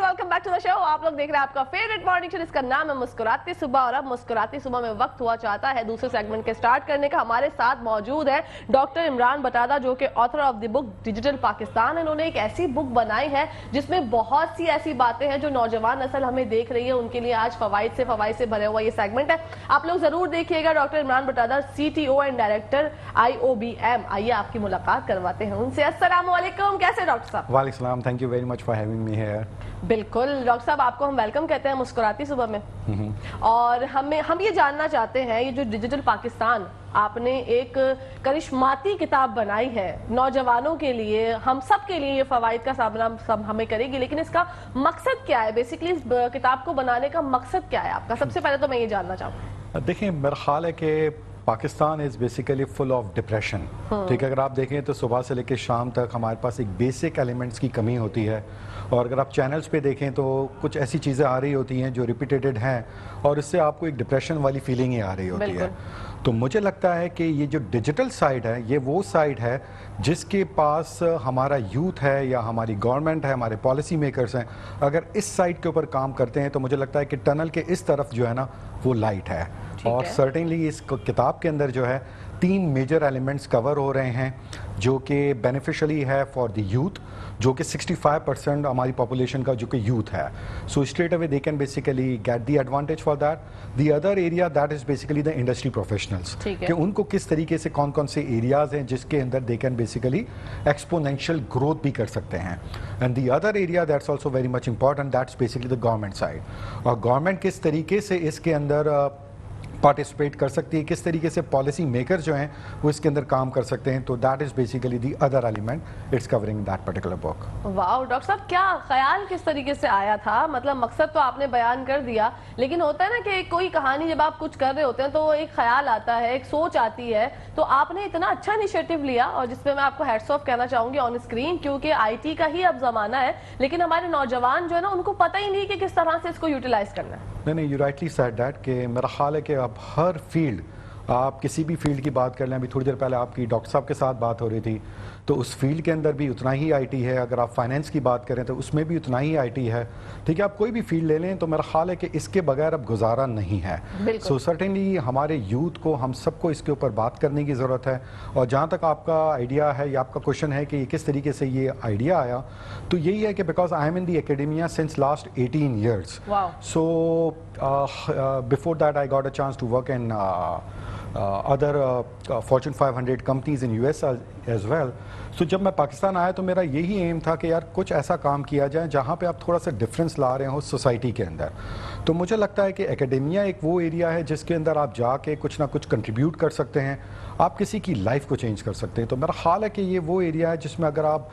Welcome back to the show. आप लोग देख रहे हैं आपका फेवरेट मॉर्निंग शो, जिसका नाम है मुस्कुराती सुबह। और अब मुस्कुराती सुबह में वक्त हुआ चाहता है दूसरे सेगमेंट के स्टार्ट करने का। हमारे साथ मौजूद है डॉक्टर इमरान बटादा, जो कि author of the book digital Pakistan. इन्होंने एक ऐसी बुक बनाई है जिसमें बहुत सी ऐसी बातें हैं जो नौजवान नस्ल हमें देख रही है, उनके लिए आज फवाइद से भरे हुआ ये सेगमेंट है। आप लोग जरूर देखिएगा। Doctor Imran Batada, CTO and director IOBM। आइए आपकी मुलाकात करवाते हैं उनसे। अस्सलाम वालेकुम, कैसे डॉक्टर साहब? वालेकुम सलाम, thank you very much for having me here. बिल्कुल डॉक्टर साहब, आपको हम वेलकम कहते हैं मुस्कुराती सुबह में। और हम ये जानना चाहते हैं, ये जो डिजिटल पाकिस्तान आपने एक करिश्माती किताब बनाई है नौजवानों के लिए, हम सब के लिए ये फवाइद का सामना सब हमें करेगी, लेकिन इसका मकसद क्या है? बेसिकली इस किताब को बनाने का मकसद क्या है आपका? सबसे पहले तो मैं ये जानना चाहूँगा। देखिए, मेरा ख्याल है कि Pakistan is basically full of depression. ठीक है, अगर आप देखें तो सुबह से लेकर शाम तक हमारे पास एक बेसिक एलिमेंट्स की कमी होती है। और अगर आप चैनल्स पे देखें तो कुछ ऐसी चीज़ें आ रही होती हैं जो रिपीटेड हैं, और इससे आपको एक डिप्रेशन वाली फीलिंग ही आ रही होती है। तो मुझे लगता है कि ये जो डिजिटल साइड है, ये वो साइड है जिसके पास हमारा यूथ है या हमारी गवर्नमेंट है, हमारे पॉलिसी मेकर्स हैं, अगर इस साइड के ऊपर काम करते हैं तो मुझे लगता है कि टनल के इस तरफ जो है ना वो लाइट है। और सर्टेनली इस किताब के अंदर जो है 3 मेजर एलिमेंट्स कवर हो रहे हैं जो कि बेनिफिशियली है फॉर द यूथ, जो कि 65% हमारी पॉपुलेशन का जो कि यूथ है। So straight away they can basically get the advantage for that. The other area that is basically the industry professionals, कि उनको किस तरीके से कौन कौन से एरियाज हैं जिसके अंदर दे कैन बेसिकली एक्सपोनेंशियल ग्रोथ भी कर सकते हैं। And the other area that's also very much important, that's basically the government side. और गवर्नमेंट किस तरीके से इसके अंदर पार्टिसिपेट कर सकती है, किस तरीके से पॉलिसी मेकर जो हैं वो इसके अंदर काम कर सकते हैं। तो that is basically the other element it's covering that particular book. Wow doctor साहब, क्या ख्याल किस तरीके से आया था? मतलब मकसद तो आपने बयान कर दिया, लेकिन होता है ना कि कोई कहानी जब आप कुछ कर रहे होते हैं तो एक ख्याल आता है, एक सोच आती है। तो आपने इतना अच्छा इनिशिएटिव लिया, और जिसपे मैं आपको हैट्स ऑफ कहना चाहूंगी ऑन स्क्रीन, क्योंकि IT का ही अब जमाना है, लेकिन हमारे नौजवान जो है ना उनको पता ही नहीं कि किस तरह से इसको यूटिलाइज करना है। नहीं, यू राइटली सेड दैट कि मेरा ख्याल है कि अब हर फील्ड, आप किसी भी फील्ड की बात कर लें, अभी थोड़ी देर पहले आपकी डॉक्टर साहब के साथ बात हो रही थी, तो उस फील्ड के अंदर भी उतना ही IT है। अगर आप फाइनेंस की बात करें तो उसमें भी उतना ही IT है। ठीक है, आप कोई भी फील्ड ले लें तो मेरा ख्याल है कि इसके बगैर अब गुजारा नहीं है। सो सर्टेनली हमारे यूथ को, हम सबको इसके ऊपर बात करने की ज़रूरत है। और जहाँ तक आपका आइडिया है या आपका क्वेश्चन है कि किस तरीके से ये आइडिया आया, तो यही है कि because I am in the academia since last 18 years। So before that I got a chance to work in other Fortune 500 companies in US as well। So जब मैं पाकिस्तान आया तो मेरा यही एम था कि यार कुछ ऐसा काम किया जाए जहाँ पे आप थोड़ा सा डिफरेंस ला रहे हो सोसाइटी के अंदर। तो मुझे लगता है कि एकेडेमिया एक वो एरिया है जिसके अंदर आप जाके कुछ ना कुछ कंट्रीब्यूट कर सकते हैं, आप किसी की लाइफ को चेंज कर सकते हैं। तो मेरा ख्याल है कि ये वो एरिया है जिसमें अगर आप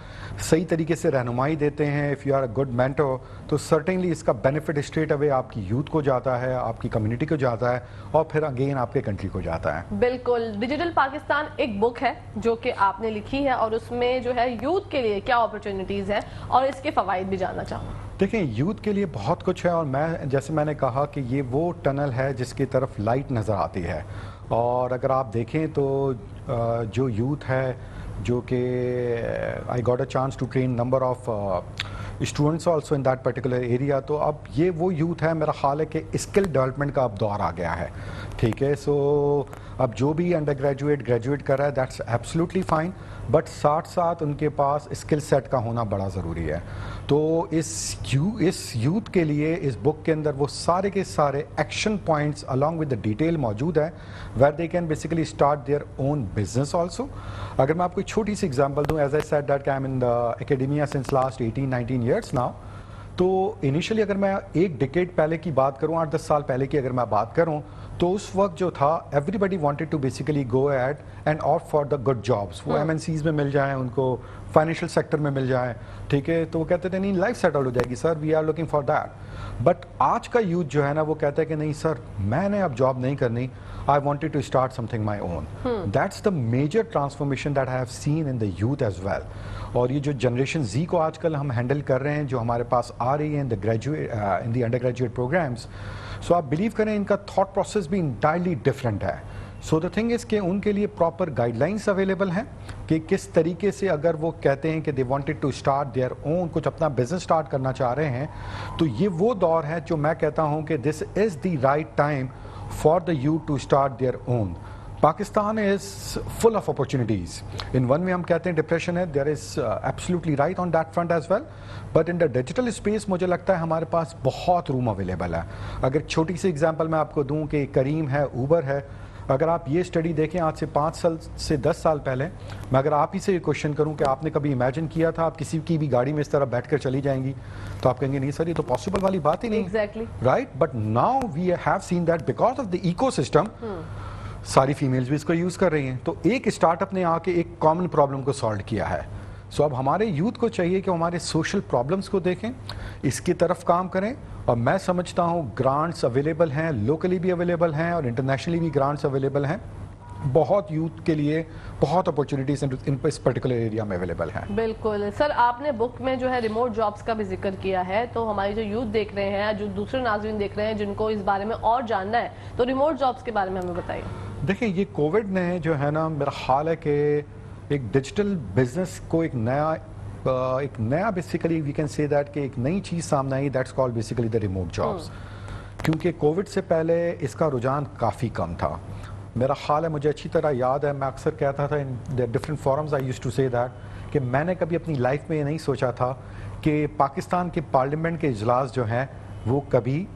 सही तरीके से रहनुमाई देते हैं, if you are a good mentor, तो सर्टेनली इसका बेनिफिट स्ट्रेट अवे आपकी यूथ को जाता है, आपकी कम्युनिटी को जाता है, और फिर अगेन आपके कंट्री को जाता है। बिल्कुल। डिजिटल पाकिस्तान एक बुक है जो कि आपने लिखी है, और उसमें जो है यूथ के लिए क्या अपॉर्चुनिटीज हैं और इसके फवाइद भी जानना चाहूँगा। देखें, यूथ के लिए बहुत कुछ है, और जैसे मैंने कहा कि ये वो टनल है जिसकी तरफ लाइट नज़र आती है। और अगर आप देखें तो जो यूथ है, जो कि I got a chance to train number of students also in that particular area, तो अब ये वो यूथ है, मेरा ख्याल है कि स्किल डेवलपमेंट का अब दौर आ गया है। ठीक है, सो अब जो भी अंडर ग्रेजुएट कर रहा है दैट्स एब्सोल्युटली फाइन, बट साथ साथ उनके पास स्किल सेट का होना बड़ा ज़रूरी है। तो इस यूथ के लिए इस बुक के अंदर वो सारे के सारे action points along with the detail मौजूद है, where they can basically start their own business also. अगर मैं आपको एक छोटी सी एग्जांपल दूं, as I said that I am in the academia since last 18-19 years now. तो इनिशियली अगर मैं एक डिकेड पहले की बात करूं, 8-10 साल पहले की अगर मैं बात करूं, तो उस वक्त जो था everybody wanted to basically go ahead and opt for the good jobs. वो MNCs में मिल जाएं, उनको फाइनेंशियल सेक्टर में मिल जाएं, ठीक है, तो वो कहते थे नहीं, लाइफ सेटल हो जाएगी sir, we are looking for that. But आज का यूथ जो है ना वो कहता है कि नहीं सर, मैंने अब जॉब नहीं करनी, I wanted to start something my own. That's the major transformation that I have seen in the youth as well. और ये जो जनरेशन Z को आजकल हम हैंडल कर रहे हैं, जो हमारे पास आ रही है in the undergraduate programs, so आप बिलीव करें इनका थॉट प्रोसेस भी इंटायरली डिफरेंट है। सो द थिंग इज़ कि उनके लिए प्रॉपर गाइडलाइंस अवेलेबल हैं कि किस तरीके से अगर वो कहते हैं कि they wanted to start their own, कुछ अपना बिजनेस स्टार्ट करना चाह रहे हैं, तो ये वो दौर है जो मैं कहता हूँ कि this is the right time for the youth to start their own. Pakistan is full of opportunities. In one way हम कहते हैं डिप्रेशन है, there is absolutely right on that front as well, but in the digital space मुझे लगता है हमारे पास बहुत room available है। अगर छोटी सी एग्जांपल मैं आपको दूं कि करीम है, ऊबर है, अगर आप ये स्टडी देखें आज से 5 साल से 10 साल पहले, मैं अगर आप ही से ये क्वेश्चन करूं कि आपने कभी इमेजिन किया था आप किसी की भी गाड़ी में इस तरह बैठकर चली जाएंगी, तो आप कहेंगे नहीं सर ये तो पॉसिबल वाली बात ही नहीं। Exactly right, but now we have seen that because of the ecosystem सारी फीमेल्स भी इसको यूज़ कर रही हैं। तो एक स्टार्टअप ने आके एक कॉमन प्रॉब्लम को सॉल्व किया है। सो अब हमारे यूथ को चाहिए कि हमारे सोशल प्रॉब्लम्स को देखें, इसकी तरफ काम करें, और मैं समझता हूँ ग्रांट्स अवेलेबल हैं, लोकली भी अवेलेबल हैं और इंटरनेशनली भी ग्रांट्स अवेलेबल हैं। बहुत यूथ के लिए बहुत अपॉर्चुनिटीज इन इस पर्टिकुलर एरिया में अवेलेबल हैं। बिल्कुल सर, आपने बुक में जो है रिमोट जॉब्स का भी जिक्र किया है, तो हमारी जो यूथ देख रहे हैं, जो दूसरे नाज़रीन देख रहे हैं जिनको इस बारे में और जानना है, तो रिमोट जॉब्स के बारे में हमें बताइए। देखिए ये कोविड ने जो है ना, मेरा ख्याल है कि एक डिजिटल बिजनेस को एक नया basically we can say that कि एक नई चीज़ सामने आई, that's called basically the remote jobs. क्योंकि कोविड से पहले इसका रुझान काफ़ी कम था। मेरा ख्याल है, मुझे अच्छी तरह याद है, मैं अक्सर कहता था in the different forums I used to say that कि मैंने कभी अपनी लाइफ में ये नहीं सोचा था कि पाकिस्तान के पार्लियामेंट के इजलास जो हैं वो कभी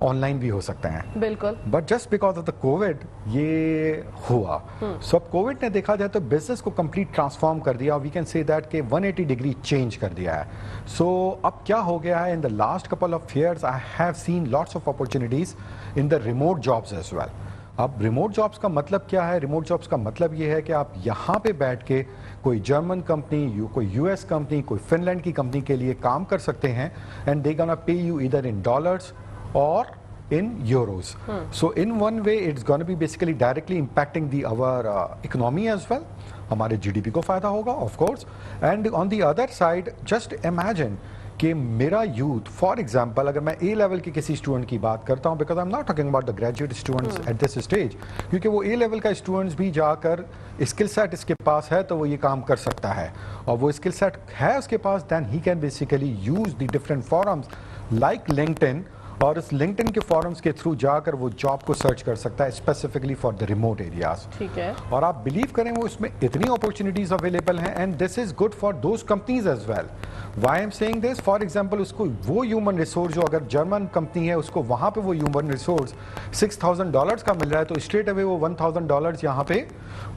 ऑनलाइन भी हो सकते हैं। बिल्कुल, but just because of the Covid ये हुआ। सो अब कोविड ने देखा जाए तो बिजनेस को कंप्लीट ट्रांसफॉर्म कर दिया, वी कैन से दैट कि 180 डिग्री चेंज कर दिया है। सो अब क्या हो गया है, in the last couple of years I have seen lots of opportunities in the remote jobs as well. अब रिमोट जॉब्स का मतलब क्या है? रिमोट जॉब्स का मतलब ये है कि आप यहाँ पे बैठ के कोई जर्मन कंपनी, कोई यूएस कंपनी, कोई फिनलैंड की कंपनी के लिए काम कर सकते हैं, and they gonna pay you either in dollars or in euros. So in one way it's going to be basically directly impacting our economy as well. हमारे GDP को फायदा होगा of course, and on the other side just imagine कि मेरा youth for example अगर मैं ए level के किसी स्टूडेंट की बात करता हूँ, because I am not talking about the graduate students at this stage, क्योंकि वो ए लेवल का स्टूडेंट्स भी जाकर स्किल सेट इसके पास है तो वो ये काम कर सकता है, और वो स्किल सेट है उसके पास, then he can basically use the different forums like LinkedIn, और इस लिंक्डइन के फॉरम्स के थ्रू जाकर वो जॉब को सर्च कर सकता है specifically for the remote areas. ठीक है, और आप बिलीव करें वो इसमें इतनी अपॉर्चुनिटीज अवेलेबल हैं, and this is good for those companies as well. Why I am saying this, for example उसको वो ह्यूमन रिसोर्स जो अगर जर्मन कंपनी है उसको वहां पे वो ह्यूमन रिसोर्स $6,000 का मिल रहा है, तो स्ट्रेट अवे वो $1,000 यहाँ पे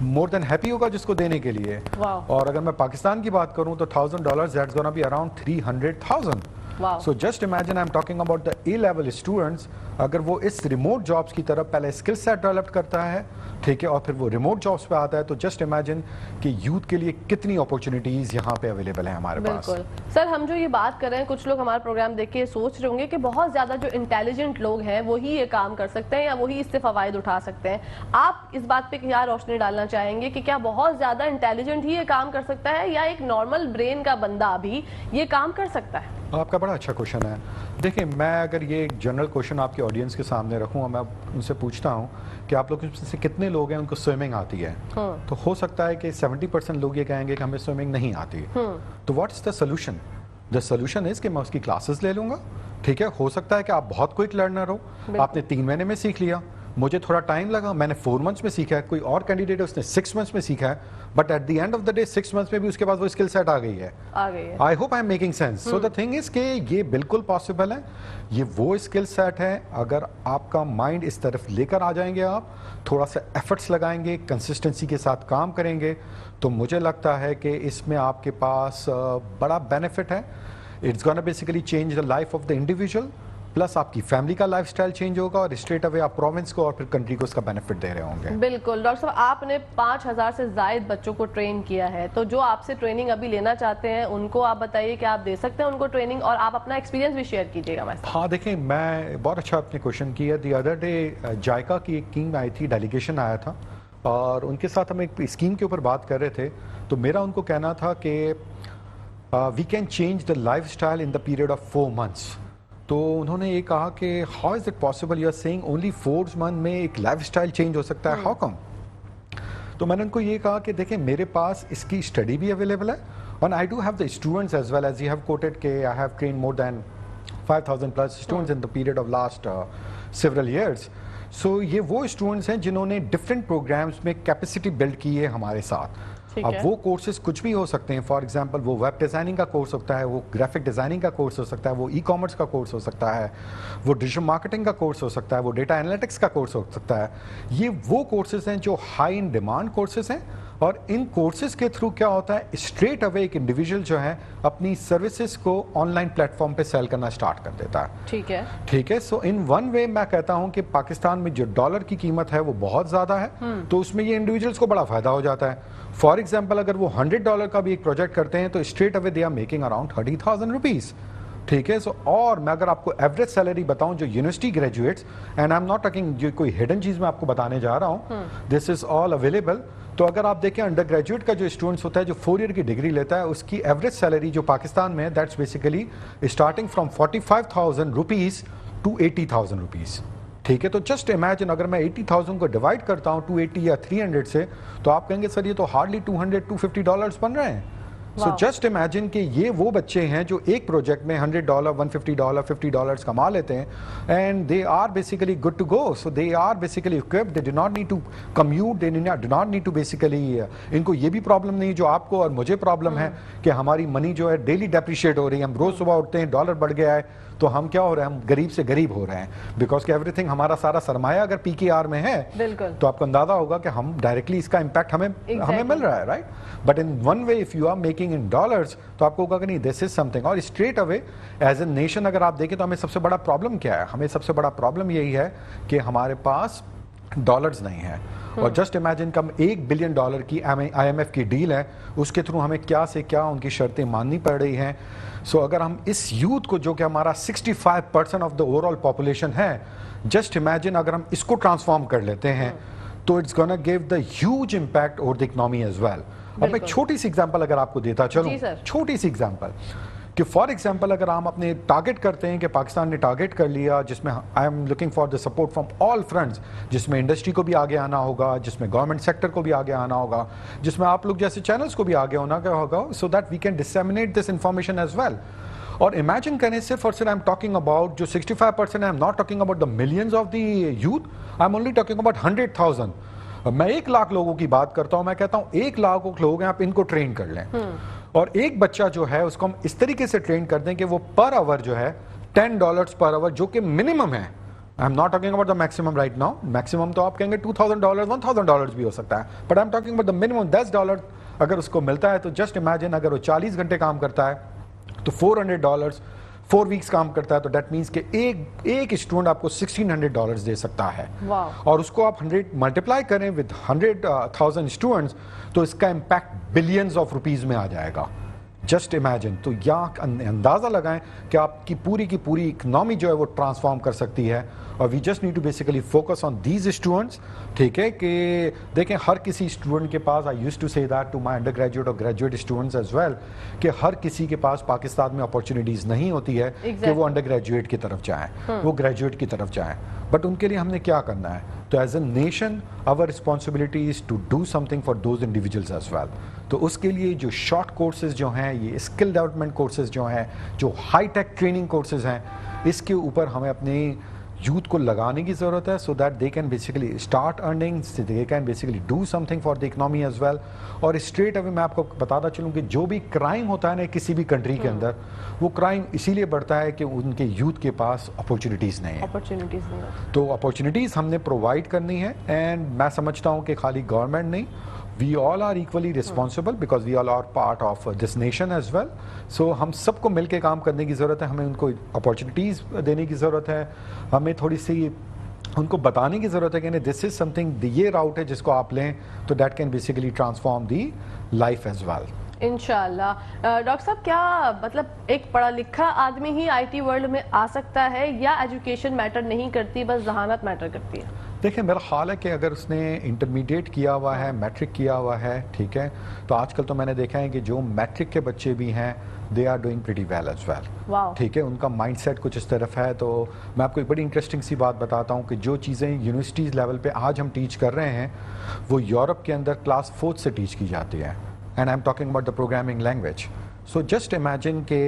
मोर देन हैप्पी होगा जिसको देने के लिए। और अगर मैं पाकिस्तान की बात करूं तो $1,000 that's gonna be around 300,000। So just imagine I'm talking about the A-level students, अगर वो इस रिमोट जॉब्स की तरफ पहले स्किल सेट डेवलप करता है, ठीक है, और फिर वो रिमोट जॉब्स पे आता है, तो जस्ट इमेजिन कि यूथ के लिए कितनी अपॉर्चुनिटीज यहाँ पे अवेलेबल है हमारे पास। बिल्कुल सर, हम जो ये बात कर रहे हैं, कुछ लोग हमारा प्रोग्राम देख के सोच रहे होंगे कि बहुत ज्यादा जो इंटेलिजेंट लोग हैं वही ये काम कर सकते हैं या वही इससे फवायद उठा सकते हैं। आप इस बात पे क्या रोशनी डालना चाहेंगे कि क्या बहुत ज्यादा इंटेलिजेंट ही ये काम कर सकता है या एक नॉर्मल ब्रेन का बंदा भी ये काम कर सकता है? आपका बड़ा अच्छा क्वेश्चन है। देखिए, मैं अगर ये एक जनरल क्वेश्चन आपके ऑडियंस के सामने रखूँ और मैं उनसे पूछता हूँ कि आप लोग से कितने लोग हैं उनको स्विमिंग आती है, तो हो सकता है कि 70% लोग ये कहेंगे कि हमें स्विमिंग नहीं आती। तो what is the solution? The solution is कि मैं उसकी क्लासेस ले लूंगा, ठीक है। हो सकता है कि आप बहुत क्विक लर्नर हो, आपने 3 महीने में सीख लिया, मुझे थोड़ा टाइम लगा, मैंने 4 मंथ्स में सीखा है, कोई और कैंडिडेट है उसने 6 मंथ्स में सीखा है, but at the end of the day 6 months में भी उसके पास वो स्किल सेट आ गई है। I hope I am making sense. So the thing is कि ये बिल्कुल पॉसिबल है, ये वो स्किल सेट है, अगर आपका माइंड इस तरफ लेकर आ जाएंगे, आप थोड़ा सा एफर्ट्स लगाएंगे, कंसिस्टेंसी के साथ काम करेंगे, तो मुझे लगता है कि इसमें आपके पास बड़ा बेनिफिट है। It's gonna basically change the life of the individual, plus आपकी फैमिली का लाइफस्टाइल चेंज होगा, और स्ट्रेट अवे आप प्रोविंस को और फिर कंट्री को उसका बेनिफिट दे रहे होंगे। बिल्कुल डॉक्टर साहब, आपने 5,000 से ज्यादा बच्चों को ट्रेन किया है, तो जो आपसे ट्रेनिंग अभी लेना चाहते हैं उनको आप बताइए कि आप दे सकते हैं उनको ट्रेनिंग, और आप अपना एक्सपीरियंस भी शेयर कीजिएगा हमारे साथ। हाँ, देखें, मैं बहुत अच्छा आपने क्वेश्चन किया। दी अदर डे जायका की एक टीम आई थी, डेलीगेशन आया था, और उनके साथ हम एक स्कीम के ऊपर बात कर रहे थे। तो मेरा उनको कहना था कि we can change the life style in the period of 4 months। तो उन्होंने ये कहा कि how is it possible, you are saying only 4 month में एक लाइफस्टाइल चेंज हो सकता है, हाउ कम? तो मैंने उनको ये कहा कि देखें मेरे पास इसकी स्टडी भी अवेलेबल है और I do have the students as well, as you have quoted के I have train more than 5,000 plus students in the period of last several years. So ये वो स्टूडेंट्स हैं जिन्होंने डिफरेंट प्रोग्राम्स में capacity build की है हमारे साथ। अब वो कोर्सेज कुछ भी हो सकते हैं, फॉर एग्जांपल वो वेब डिज़ाइनिंग का कोर्स होता है, वो ग्राफिक डिज़ाइनिंग का कोर्स हो सकता है, वो ई कॉमर्स का कोर्स हो सकता है, वो डिजिटल मार्केटिंग का कोर्स हो सकता है, वो डेटा एनालिटिक्स का कोर्स हो सकता है। ये वो कोर्सेज हैं जो हाई इन डिमांड कोर्सेज हैं और इन कोर्सेज के थ्रू क्या होता है, स्ट्रेट अवे एक इंडिविजुअल जो है अपनी सर्विसेज को ऑनलाइन प्लेटफॉर्म पे सेल करना स्टार्ट कर देता है। ठीक है। सो इन वन वे मैं कहता हूं कि पाकिस्तान में जो डॉलर की कीमत है वो बहुत ज्यादा है, तो उसमें ये इंडिविजुअल्स को बड़ा फायदा हो जाता है। फॉर एग्जाम्पल अगर वो $100 का भी एक प्रोजेक्ट करते हैं तो straight away they are making around 30,000 rupees. ठीक है। सो और मैं अगर आपको एवरेज सैलरी बताऊं जो university graduates, and I am not talking जो कोई हिडन चीज मैं आपको बताने जा रहा हूं, दिस इज ऑल अवेलेबल। तो अगर आप देखें अंडर ग्रेजुएट का जो स्टूडेंट्स होता है जो 4 ईयर की डिग्री लेता है, उसकी एवरेज सैलरी जो पाकिस्तान में है that's basically starting from 45,000 rupees to 80,000 rupees. ठीक है। तो जस्ट इमेजिन अगर मैं 80,000 को डिवाइड करता हूं 280 या 300 से, तो आप कहेंगे सर ये तो हार्डली $200-250 बन रहे हैं। सो जस्ट इमेजिन कि ये वो बच्चे हैं जो एक प्रोजेक्ट में $100, $150, $50 कमा लेते हैं and they are basically good to go. So they are basically equipped, they do not need to commute, they do not need to basically, इनको ये भी प्रॉब्लम नहीं जो आपको और मुझे प्रॉब्लम है कि हमारी मनी जो है डेली डेप्रिशिएट हो रही है। हम रोज सुबह उठते हैं डॉलर बढ़ गया है तो हम क्या हो रहे हैं, हम गरीब से गरीब हो रहे हैं, बिकॉज कि एवरीथिंग हमारा सारा सरमाया अगर PKR में है तो आपको अंदाजा होगा कि हम डायरेक्टली इसका इम्पैक्ट हमें मिल रहा है, right? But in one way if you are making in dollars तो आपको होगा कि नहीं दिस इज समथिंग। और straight away as a nation अगर आप देखें तो हमें सबसे बड़ा प्रॉब्लम क्या है, हमें सबसे बड़ा प्रॉब्लम यही है कि हमारे पास डॉलर्स नहीं है। और जस्ट इमेजिन कम $1 बिलियन की IMF की डील है, उसके थ्रू हमें क्या से क्या उनकी शर्तें माननी पड़ रही हैं। सो अगर हम इस यूथ को जो कि हमारा 65% ऑफ द ओवरऑल पॉपुलेशन है, जस्ट इमेजिन अगर हम इसको ट्रांसफॉर्म कर लेते हैं तो it's gonna give the huge impact over the economy as well. अब मैं छोटी सी एग्जांपल अगर आपको देता चलूं, छोटी सी एग्जांपल कि फॉर एग्जांपल अगर हम अपने टारगेट करते हैं कि पाकिस्तान ने टारगेट कर लिया जिसमें I am looking for the support from all fronts, जिसमें इंडस्ट्री को भी आगे आना होगा, जिसमें गवर्नमेंट सेक्टर को भी आगे आना होगा, जिसमें आप लोग जैसे चैनल्स को भी आगे होना होगा, so that we can disseminate this information as well. और इमेजिन करें सिर्फ और सिर्फ आई एम टॉकिंग अबाउट जो 65% I am not talking about the millions of the youth, I am only talking about 100,000। मैं 1 लाख लोगों की बात करता हूं, मैं कहता हूं 1 लाख लोग हैं, आप इनको ट्रेन कर लें और एक बच्चा जो है उसको हम इस तरीके से ट्रेन कर दें कि वो पर आवर जो है $10 पर आवर जो कि मिनिमम है। I am not talking about the maximum right now, maximum तो आप कहेंगे $2,000 $1,000 भी हो सकता है, but I am talking about the minimum $10 अगर उसको मिलता है तो जस्ट इमेजिन अगर वो 40 घंटे काम करता है तो $400 4 वीक्स काम करता है, तो दैट मीन्स कि एक स्टूडेंट आपको $1,600 दे सकता है। और उसको आप 100 मल्टीप्लाई करें विद 100,000 स्टूडेंट्स तो इसका इम्पैक्ट बिलियंस ऑफ रुपीज में आ जाएगा। Just imagine. तो यहाँ अंदाज़ा लगाएं कि आपकी पूरी की पूरी इकनॉमी जो है वो ट्रांसफॉर्म कर सकती है। और we just need to basically focus on these students. ठीक है कि देखें हर किसी स्टूडेंट के पास, I used to say that to my undergraduate और ग्रेजुएट स्टूडेंट्स एज वेल, कि हर किसी के पास पाकिस्तान में अपॉर्चुनिटीज़ नहीं होती है कि वो अंडर ग्रेजुएट की तरफ जाएँ, वो ग्रेजुएट की तरफ जाएँ। बट उनके लिए हमने क्या करना है, तो as a nation our responsibility is to do something for those individuals as well. तो उसके लिए जो शॉर्ट कोर्सेज जो हैं, ये स्किल डेवलपमेंट कोर्सेज जो हैं, जो हाई टेक ट्रेनिंग कोर्सेज हैं, इसके ऊपर हमें अपने यूथ को लगाने की ज़रूरत है, so that they can basically start earning, they can basically do something for the economy as well. और स्ट्रेट अवे मैं आपको बताता चलूँ कि जो भी क्राइम होता है ना किसी भी कंट्री के अंदर, वो क्राइम इसीलिए बढ़ता है कि उनके यूथ के पास अपॉर्चुनिटीज़ नहीं है। तो अपॉर्चुनिटीज़ हमने प्रोवाइड करनी है। एंड मैं समझता हूँ कि खाली गवर्नमेंट नहीं, we all are equally responsible because we all are part of this nation as well. So हम सबको मिलके काम करने की ज़रूरत है, हमें उनको अपॉर्चुनिटीज़ देने की ज़रूरत है, हमें थोड़ी सी उनको बताने की ज़रूरत है कि दिस इज़ समथिंग, ये राउट है जिसको आप लें तो that can basically transform the life as well. इंशाल्लाह। डॉक्टर साहब, क्या मतलब एक पढ़ा लिखा आदमी ही IT वर्ल्ड में आ सकता है या एजुकेशन मैटर नहीं करती, बस जहानत मैटर करती है? देखिए मेरा ख्याल है कि अगर उसने इंटरमीडिएट किया हुआ है, मैट्रिक किया हुआ है, ठीक है, तो आजकल तो मैंने देखा है कि जो मैट्रिक के बच्चे भी हैं they are doing pretty well as well. Wow. ठीक है, उनका माइंडसेट कुछ इस तरफ है। तो मैं आपको एक बड़ी इंटरेस्टिंग सी बात बताता हूँ कि जो चीज़ें यूनिवर्सिटीज़ लेवल पे आज हम टीच कर रहे हैं वो यूरोप के अंदर क्लास 4 से टीच की जाती है। And I am talking about the programming language. So just imagine के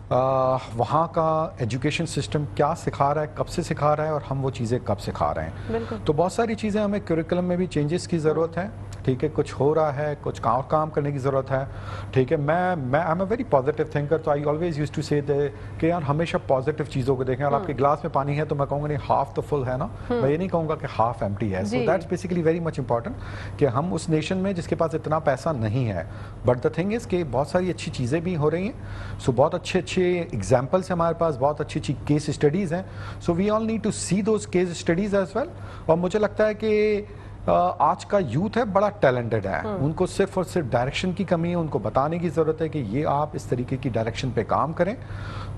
वहाँ का एजुकेशन सिस्टम क्या सिखा रहा है, कब से सिखा रहा है और हम वो चीज़ें कब सिखा रहे हैं। बिल्कुल। तो बहुत सारी चीज़ें हमें करिकुलम में भी चेंजेस की ज़रूरत है। ठीक है, कुछ हो रहा है, कुछ काम करने की ज़रूरत है। ठीक है, मैं आई am a very positive thinker, तो I always use to say कि यार हमेशा पॉजिटिव चीज़ों को देखें। और आपके ग्लास में पानी है तो मैं कहूँगा नहीं हाफ तो फुल है ना, मैं ये नहीं कहूँगा कि हाफ एम्प्टी है। So that's basically very much important कि हम उस नेशन में जिसके पास इतना पैसा नहीं है, बट द थिंग इज़ कि बहुत सारी अच्छी चीज़ें भी हो रही हैं। सो बहुत अच्छे एग्जाम्पल्स हमारे पास, बहुत अच्छी केस स्टडीज़ हैं। So we all need to see those case studies as well. और मुझे लगता है कि आज का यूथ है बड़ा टैलेंटेड है, उनको सिर्फ और सिर्फ डायरेक्शन की कमी है। उनको बताने की ज़रूरत है कि ये आप इस तरीके की डायरेक्शन पे काम करें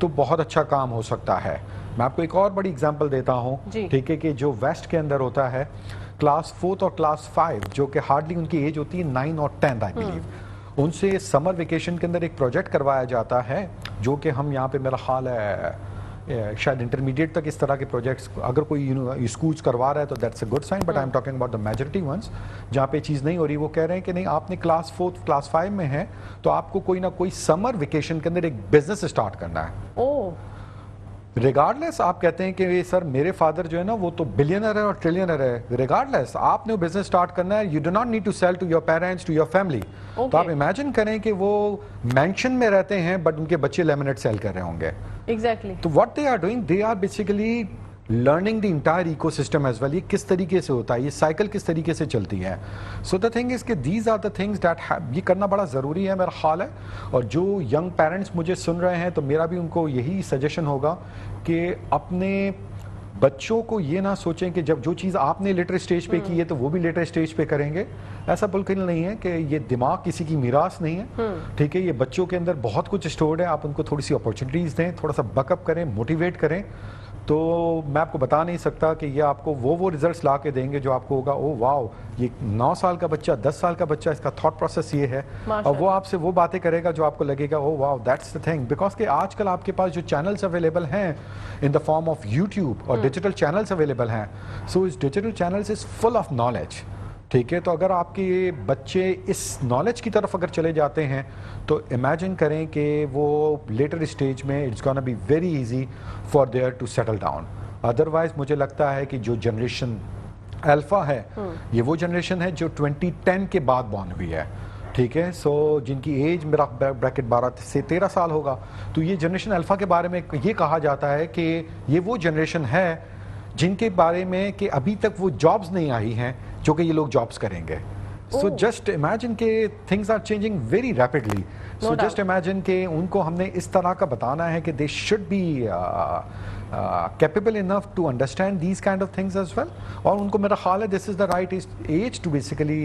तो बहुत अच्छा काम हो सकता है। मैं आपको एक और बड़ी एग्जांपल देता हूँ। ठीक है, कि जो वेस्ट के अंदर होता है क्लास 4 और क्लास 5, जो कि हार्डली उनकी एज होती है 9 और 10 आई बिलीव, उनसे समर वेकेशन के अंदर एक प्रोजेक्ट करवाया जाता है जो कि हम यहाँ पे मेरा ख्याल है शायद इंटरमीडिएट तक इस तरह के प्रोजेक्ट्स अगर कोई स्कूल्स करवा रहा है तो that's a good sign. But I am talking about the majority ones जहाँ पे चीज़ नहीं हो रही, वो कह रहे हैं कि नहीं आपने क्लास 4 क्लास 5 में है तो आपको कोई ना कोई समर वेकेशन के अंदर एक बिजनेस स्टार्ट करना है। ओह, रिगार्डलेस आप कहते हैं कि सर मेरे फादर जो है ना वो तो बिलियनर है और ट्रिलियनर है, रिगार्डलेस आपने वो बिजनेस स्टार्ट करना है। You do not need to sell to your parents, to your family. तो आप इमेजिन करें कि वो मैंशन में रहते हैं बट उनके बच्चे लेमिनेट सेल कर रहे होंगे। एग्जैक्टली। तो what they are doing, they are basically learning the entire ecosystem as well. ये किस तरीके से होता है, ये साइकिल किस तरीके से चलती है। सो द थिंग इज कि these are the things that ये करना बड़ा ज़रूरी है मेरा ख्याल है। और जो यंग पेरेंट्स मुझे सुन रहे हैं तो मेरा भी उनको यही सजेशन होगा कि अपने बच्चों को ये ना सोचें कि जब जो चीज़ आपने लेटर स्टेज पे की है तो वो भी लेटर स्टेज पे करेंगे। ऐसा बिल्कुल नहीं है कि ये दिमाग किसी की मीरास नहीं है। ठीक है, ये बच्चों के अंदर बहुत कुछ स्टोर्ड है। आप उनको थोड़ी सी अपॉर्चुनिटीज़ दें, थोड़ा सा बकअप करें, मोटिवेट करें, तो मैं आपको बता नहीं सकता कि ये आपको वो रिजल्ट्स ला के देंगे जो आपको होगा ओ वाओ, ये 9 साल का बच्चा, 10 साल का बच्चा, इसका थॉट प्रोसेस ये है। और वो आपसे वो बातें करेगा जो आपको लगेगा oh wow that's the thing. Because कि आजकल आपके पास जो चैनल्स अवेलेबल हैं in the form of YouTube और डिजिटल चैनल्स अवेलेबल हैं, सो इस digital channels is full of knowledge. ठीक है, तो अगर आपके बच्चे इस नॉलेज की तरफ अगर चले जाते हैं तो इमेजिन करें कि वो लेटर स्टेज में it's gonna be very easy for their to settle down. Otherwise मुझे लगता है कि जो जनरेशन अल्फा है ये वो जनरेशन है जो 2010 के बाद बॉर्न हुई है। ठीक है, सो जिनकी एज मेरा ब्रैकेट 12 से 13 साल होगा। तो ये जनरेशन अल्फा के बारे में ये कहा जाता है कि ये वो जनरेशन है जिनके बारे में कि अभी तक वो जॉब्स नहीं आई हैं जो कि ये लोग जॉब्स करेंगे। सो जस्ट इमेजिन के things are changing very rapidly. So just imagine के उनको हमने इस तरह का बताना है कि they should be capable enough to understand these kind of things as well. और उनको मेरा ख्याल है this is the right age to basically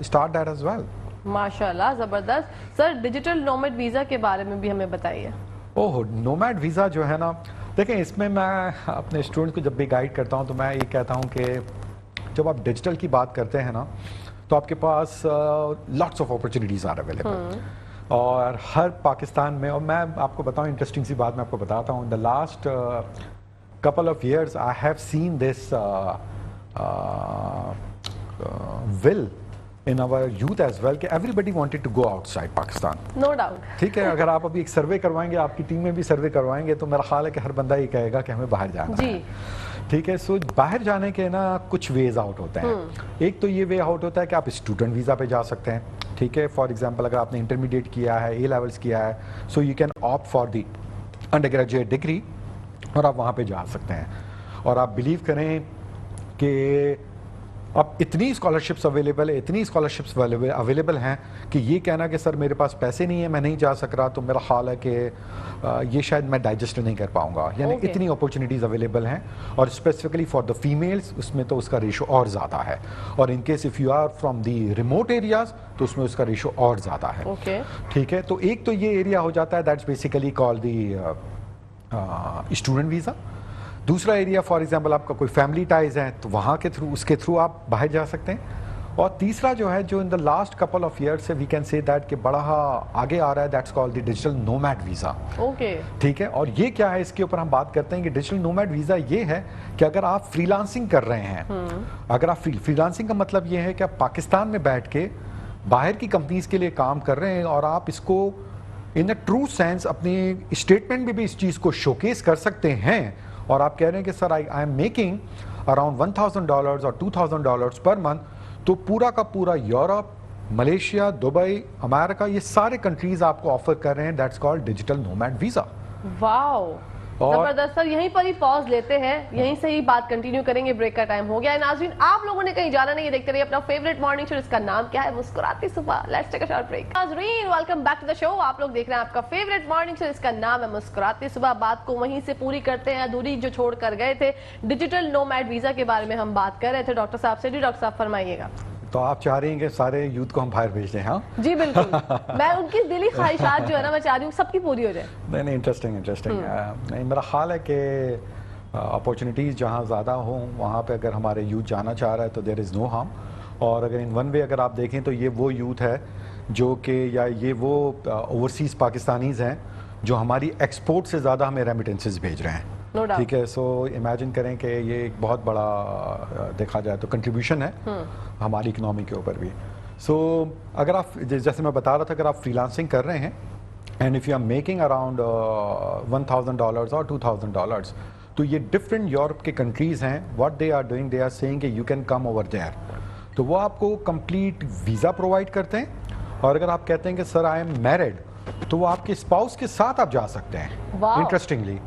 start that as well. माशाल्लाह, जबरदस्त। सर, डिजिटल नोमैड वीजा के बारे में भी हमें बताइए। ओह, नोमैड वीज़ा जो है ना, देखें इसमें मैं अपने स्टूडेंट्स को जब भी गाइड करता हूँ तो मैं ये कहता हूँ कि जब आप डिजिटल की बात करते हैं ना तो आपके पास lots of opportunities are available. और हर पाकिस्तान में, और मैं आपको बताऊँ इंटरेस्टिंग सी बात मैं आपको बताता हूँ, the last couple of years I have seen this will in our youth as well कि everybody wanted to go outside Pakistan। No doubt। ठीक है, अगर आप अभी एक सर्वे करवाएंगे, आपकी टीम में भी सर्वे करवाएंगे तो मेरा ख्याल है कि हर बंदा ये कहेगा कि हमें बाहर जाना जी है। ठीक है, सो बाहर जाने के ना कुछ वेज आउट होते हैं। एक तो ये वे आउट होता है कि आप स्टूडेंट वीज़ा पे जा सकते हैं। ठीक है, फॉर एग्जांपल अगर आपने इंटरमीडिएट किया है, ए लेवल्स किया है, so you can opt for the under graduate degree और आप वहाँ पे जा सकते हैं। और आप बिलीव करें कि अब इतनी स्कॉलरशिप्स अवेलेबल है, इतनी स्कॉलरशिप्स अवेलेबल हैं कि ये कहना कि सर मेरे पास पैसे नहीं है, मैं नहीं जा सक रहा, तो मेरा ख्याल है कि ये शायद मैं डाइजेस्ट नहीं कर पाऊंगा। यानी इतनी अपॉर्चुनिटीज़ अवेलेबल हैं। और स्पेसिफिकली फॉर द फीमेल्स उसमें तो उसका रेशो और ज़्यादा है। और in case if you are from the remote areas तो उसमें उसका रेशो और ज़्यादा है। ठीक है, तो एक तो ये एरिया हो जाता है that's basically called the student visa. दूसरा एरिया फॉर एग्जांपल आपका कोई फैमिली टाइज है तो वहाँ के थ्रू, उसके थ्रू आप बाहर जा सकते हैं। और तीसरा जो है, जो इन the last couple of years से वी कैन से दैट कि बड़ा आगे आ रहा है, that's called the digital nomad visa. Okay, ठीक है, और ये क्या है, इसके ऊपर हम बात करते हैं कि डिजिटल नोमैड वीज़ा ये है कि अगर आप फ्रीलांसिंग कर रहे हैं, अगर आप फ्रीलांसिंग का मतलब ये है कि आप पाकिस्तान में बैठ के बाहर की कंपनीज के लिए काम कर रहे हैं और आप इसको इन अ ट्रू सेंस अपनी स्टेटमेंट में भी इस चीज़ को शोकेस कर सकते हैं, और आप कह रहे हैं कि sir I am making around $1,000 और $2,000 पर मंथ, तो पूरा का पूरा यूरोप, मलेशिया, दुबई, अमेरिका, ये सारे कंट्रीज आपको ऑफर कर रहे हैं, that's called digital nomad visa. Wow, जबरदस्त सर। यहीं पर ही पॉज लेते हैं, यहीं से ही बात कंटिन्यू करेंगे, ब्रेक का टाइम हो गया है। नाज़रीन, आप लोगों ने कहीं जाना नहीं है, देखते रहिए अपना फेवरेट मॉर्निंग शो, इसका नाम क्या है, मुस्कुराती सुबह। Let's take a short break. नाज़रीन, welcome back to the show. आप लोग देख रहे हैं आपका फेवरेट मॉर्निंग शो, इसका नाम है मुस्कुराती सुबह। बात को वहीं से पूरी करते हैं, अधूरी जो छोड़ कर गए थे, डिजिटल नोमैड वीजा के बारे में हम बात कर रहे थे डॉक्टर साहब से। जी डॉक्टर साहब, फरमाइएगा। तो आप चाह रही हैं कि सारे यूथ को हम बाहर भेज दें? हाँ जी बिल्कुल। मैं उनकी दिली ख्वाहिशात जो है ना, मैं चाह रही हूँ सबकी पूरी हो जाए। नहीं, इंटरेस्टिंग नहीं, मेरा ख्याल है कि अपॉर्चुनिटीज़ जहाँ ज़्यादा हों वहाँ पे अगर हमारे यूथ जाना चाह रहा है तो देयर इज़ नो हार्म। और अगर इन वन वे अगर आप देखें तो ये वो यूथ है जो कि, या ये वो ओवरसीज़ पाकिस्तानीज़ हैं जो हमारी एक्सपोर्ट से ज़्यादा हमें रेमिटेंसेस भेज रहे हैं। No doubt. ठीक है, सो इमेजिन करें कि ये एक बहुत बड़ा देखा जाए तो कंट्रीब्यूशन है हमारी इकनॉमी के ऊपर भी। सो अगर आप, जैसे मैं बता रहा था, अगर आप फ्रीलांसिंग कर रहे हैं and if you are making around $1,000 और $2,000, तो ये डिफरेंट यूरोप के कंट्रीज़ हैं, what they are doing, they are saying कि you can come over there. तो वो आपको कंप्लीट वीज़ा प्रोवाइड करते हैं, और अगर आप कहते हैं कि सर आई एम मैरिड, तो वो आपके स्पाउस के साथ आप जा सकते हैं इंटरेस्टिंगली।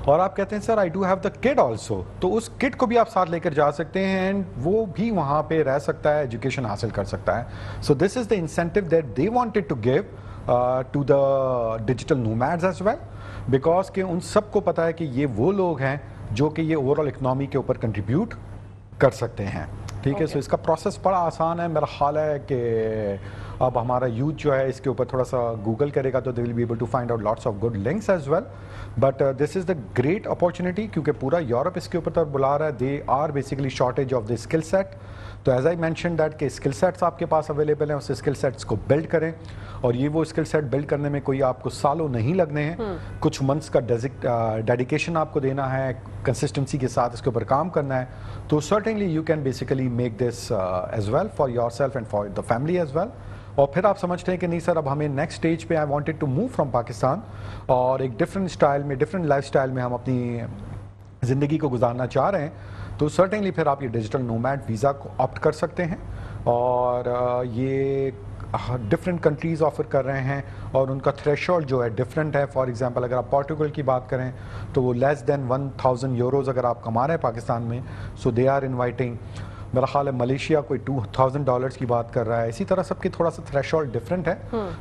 और आप कहते हैं sir I do have the kid also, तो उस किड को भी आप साथ लेकर जा सकते हैं एंड वो भी वहाँ पे रह सकता है, एजुकेशन हासिल कर सकता है। So this is the incentive that they wanted to give to the digital nomads as well, because कि उन सबको पता है कि ये वो लोग हैं जो कि ये ओवरऑल इकनॉमी के ऊपर कंट्रीब्यूट कर सकते हैं। ठीक है, सो इसका प्रोसेस बड़ा आसान है। मेरा ख्याल है कि अब हमारा यूथ जो है इसके ऊपर थोड़ा सा गूगल करेगा तो they will be able to find out lots of good links as well, but this is the great opportunity, क्योंकि पूरा यूरोप इसके ऊपर तो बुला रहा है। They are basically shortage of the skill set. तो एज आई मैंशन दैट के स्किल सेट्स आपके पास अवेलेबल हैं, उस स्किल सेट्स को बिल्ड करें, और ये वो स्किल सेट बिल्ड करने में कोई आपको सालों नहीं लगने हैं, कुछ मंथ्स का डेडिकेशन आपको देना है, कंसिस्टेंसी के साथ इसके ऊपर काम करना है। तो certainly you can basically make this as well for yourself and for the family as well. और फिर आप समझते हैं कि नहीं सर, अब हमें नेक्स्ट स्टेज पे I wanted to move from Pakistan, और एक डिफरेंट स्टाइल में, डिफरेंट लाइफ स्टाइल में हम अपनी ज़िंदगी को गुजारना चाह रहे हैं, तो सर्टेनली फिर आप ये डिजिटल नोमैड वीज़ा को ऑप्ट कर सकते हैं। और ये डिफरेंट कंट्रीज़ ऑफर कर रहे हैं, और उनका थ्रेशोल्ड जो है डिफरेंट है। फॉर एग्जांपल अगर आप पोर्टुगल की बात करें तो वो लेस देन 1,000 यूरोज़ अगर आप कमा रहे हैं पाकिस्तान में, सो दे आर इन्वाइटिंग। मेरा ख्याल है मलेशिया कोई $2,000 की बात कर रहा है। इसी तरह सबकी थोड़ा सा थ्रेशोल्ड डिफरेंट है,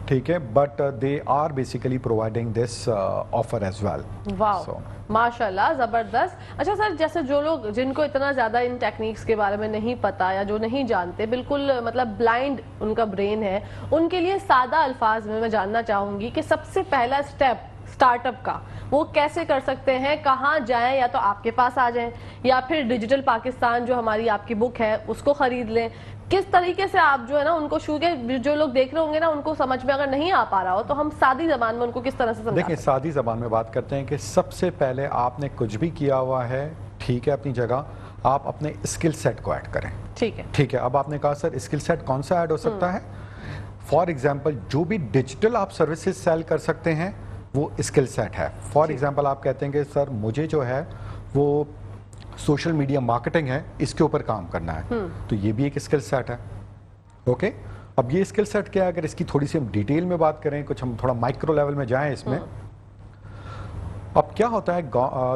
ठीक है, but they are basically providing this offer as well. Wow, माशाल्लाह, जबरदस्त। अच्छा सर, जैसे जो लोग, जिनको इतना ज्यादा इन टेक्निक्स के बारे में नहीं पता या जो नहीं जानते, बिल्कुल मतलब ब्लाइंड उनका ब्रेन है, उनके लिए सादा अल्फाज में मैं जानना चाहूंगी कि सबसे पहला स्टेप स्टार्टअप का वो कैसे कर सकते हैं, कहाँ जाएं, या तो आपके पास आ जाएं या फिर डिजिटल पाकिस्तान जो हमारी आपकी बुक है उसको खरीद लें। किस तरीके से आप जो है ना उनको, शुरू के जो लोग देख रहे होंगे ना, उनको समझ में अगर नहीं आ पा रहा हो तो हम सादी जबान में उनको किस तरह से समझा? देखिए, सादी जबान में बात करते हैं कि सबसे पहले आपने कुछ भी किया हुआ है, ठीक है, अपनी जगह, आप अपने स्किल सेट को ऐड करें। ठीक है, ठीक है। अब आपने कहा सर स्किल सेट कौन सा ऐड हो सकता है? फॉर एग्जाम्पल जो भी डिजिटल आप सर्विसेज सेल कर सकते हैं वो स्किल सेट है। फॉर एग्जाम्पल आप कहते हैं कि सर मुझे जो है वो सोशल मीडिया मार्केटिंग है, इसके ऊपर काम करना है, तो ये भी एक स्किल सेट है। ओके, अब ये स्किल सेट क्या है, अगर इसकी थोड़ी सी हम डिटेल में बात करें, कुछ हम थोड़ा माइक्रो लेवल में जाएं इसमें। अब क्या होता है,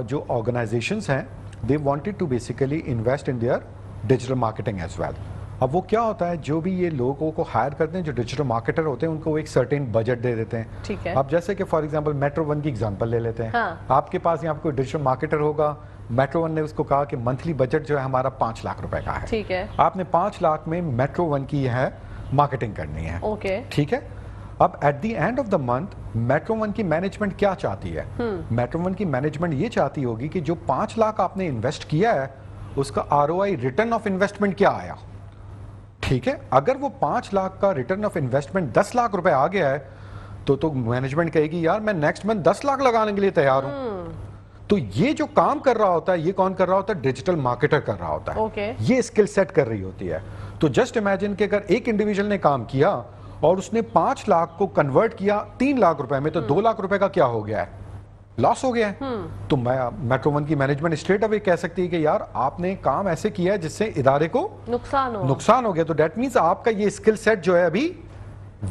जो ऑर्गेनाइजेशंस हैं they wanted to basically invest in their digital marketing as well. अब वो क्या होता है, जो भी ये लोगों को हायर करते हैं, जो डिजिटल मार्केटर होते हैं, उनको वो एक सर्टेन बजट दे देते हैं। ठीक है। अब जैसे कि फॉर एग्जांपल मेट्रो वन की एग्जांपल ले लेते हैं। हाँ। आपके पास यहाँ पे कोई डिजिटल मार्केटर होगा, मेट्रो वन ने उसको कहा कि मंथली बजट जो है हमारा 5 लाख रुपए का है। ठीक है। आपने 5 लाख में मेट्रो वन की है मार्केटिंग करनी है। ओके, ठीक है। अब at the end of the month metro one की मैनेजमेंट क्या चाहती है? मेट्रो वन की मैनेजमेंट ये चाहती होगी कि जो 5 लाख आपने इन्वेस्ट किया है उसका ROI, रिटर्न ऑफ इन्वेस्टमेंट क्या आया, ठीक है, अगर वो 5 लाख का रिटर्न ऑफ इन्वेस्टमेंट 10 लाख रुपए आ गया है तो मैनेजमेंट कहेगी यार मैं नेक्स्ट मंथ 10 लाख लगाने के लिए तैयार हूं। तो ये जो काम कर रहा होता है, ये कौन कर रहा होता है? डिजिटल मार्केटर कर रहा होता है। Okay. ये स्किल सेट कर रही होती है। तो जस्ट इमेजिन कि अगर एक इंडिविजुअल ने काम किया और उसने 5 लाख को कन्वर्ट किया 3 लाख रुपए में, तो 2 लाख रुपए का क्या हो गया है? लॉस हो गया है। तो मेट्रो वन की मैनेजमेंट स्ट्रेट अवे कह सकती है कि यार आपने काम ऐसे किया है जिससे इदारे को नुकसान हो गया। तो डेट मीन्स आपका ये स्किल सेट जो है अभी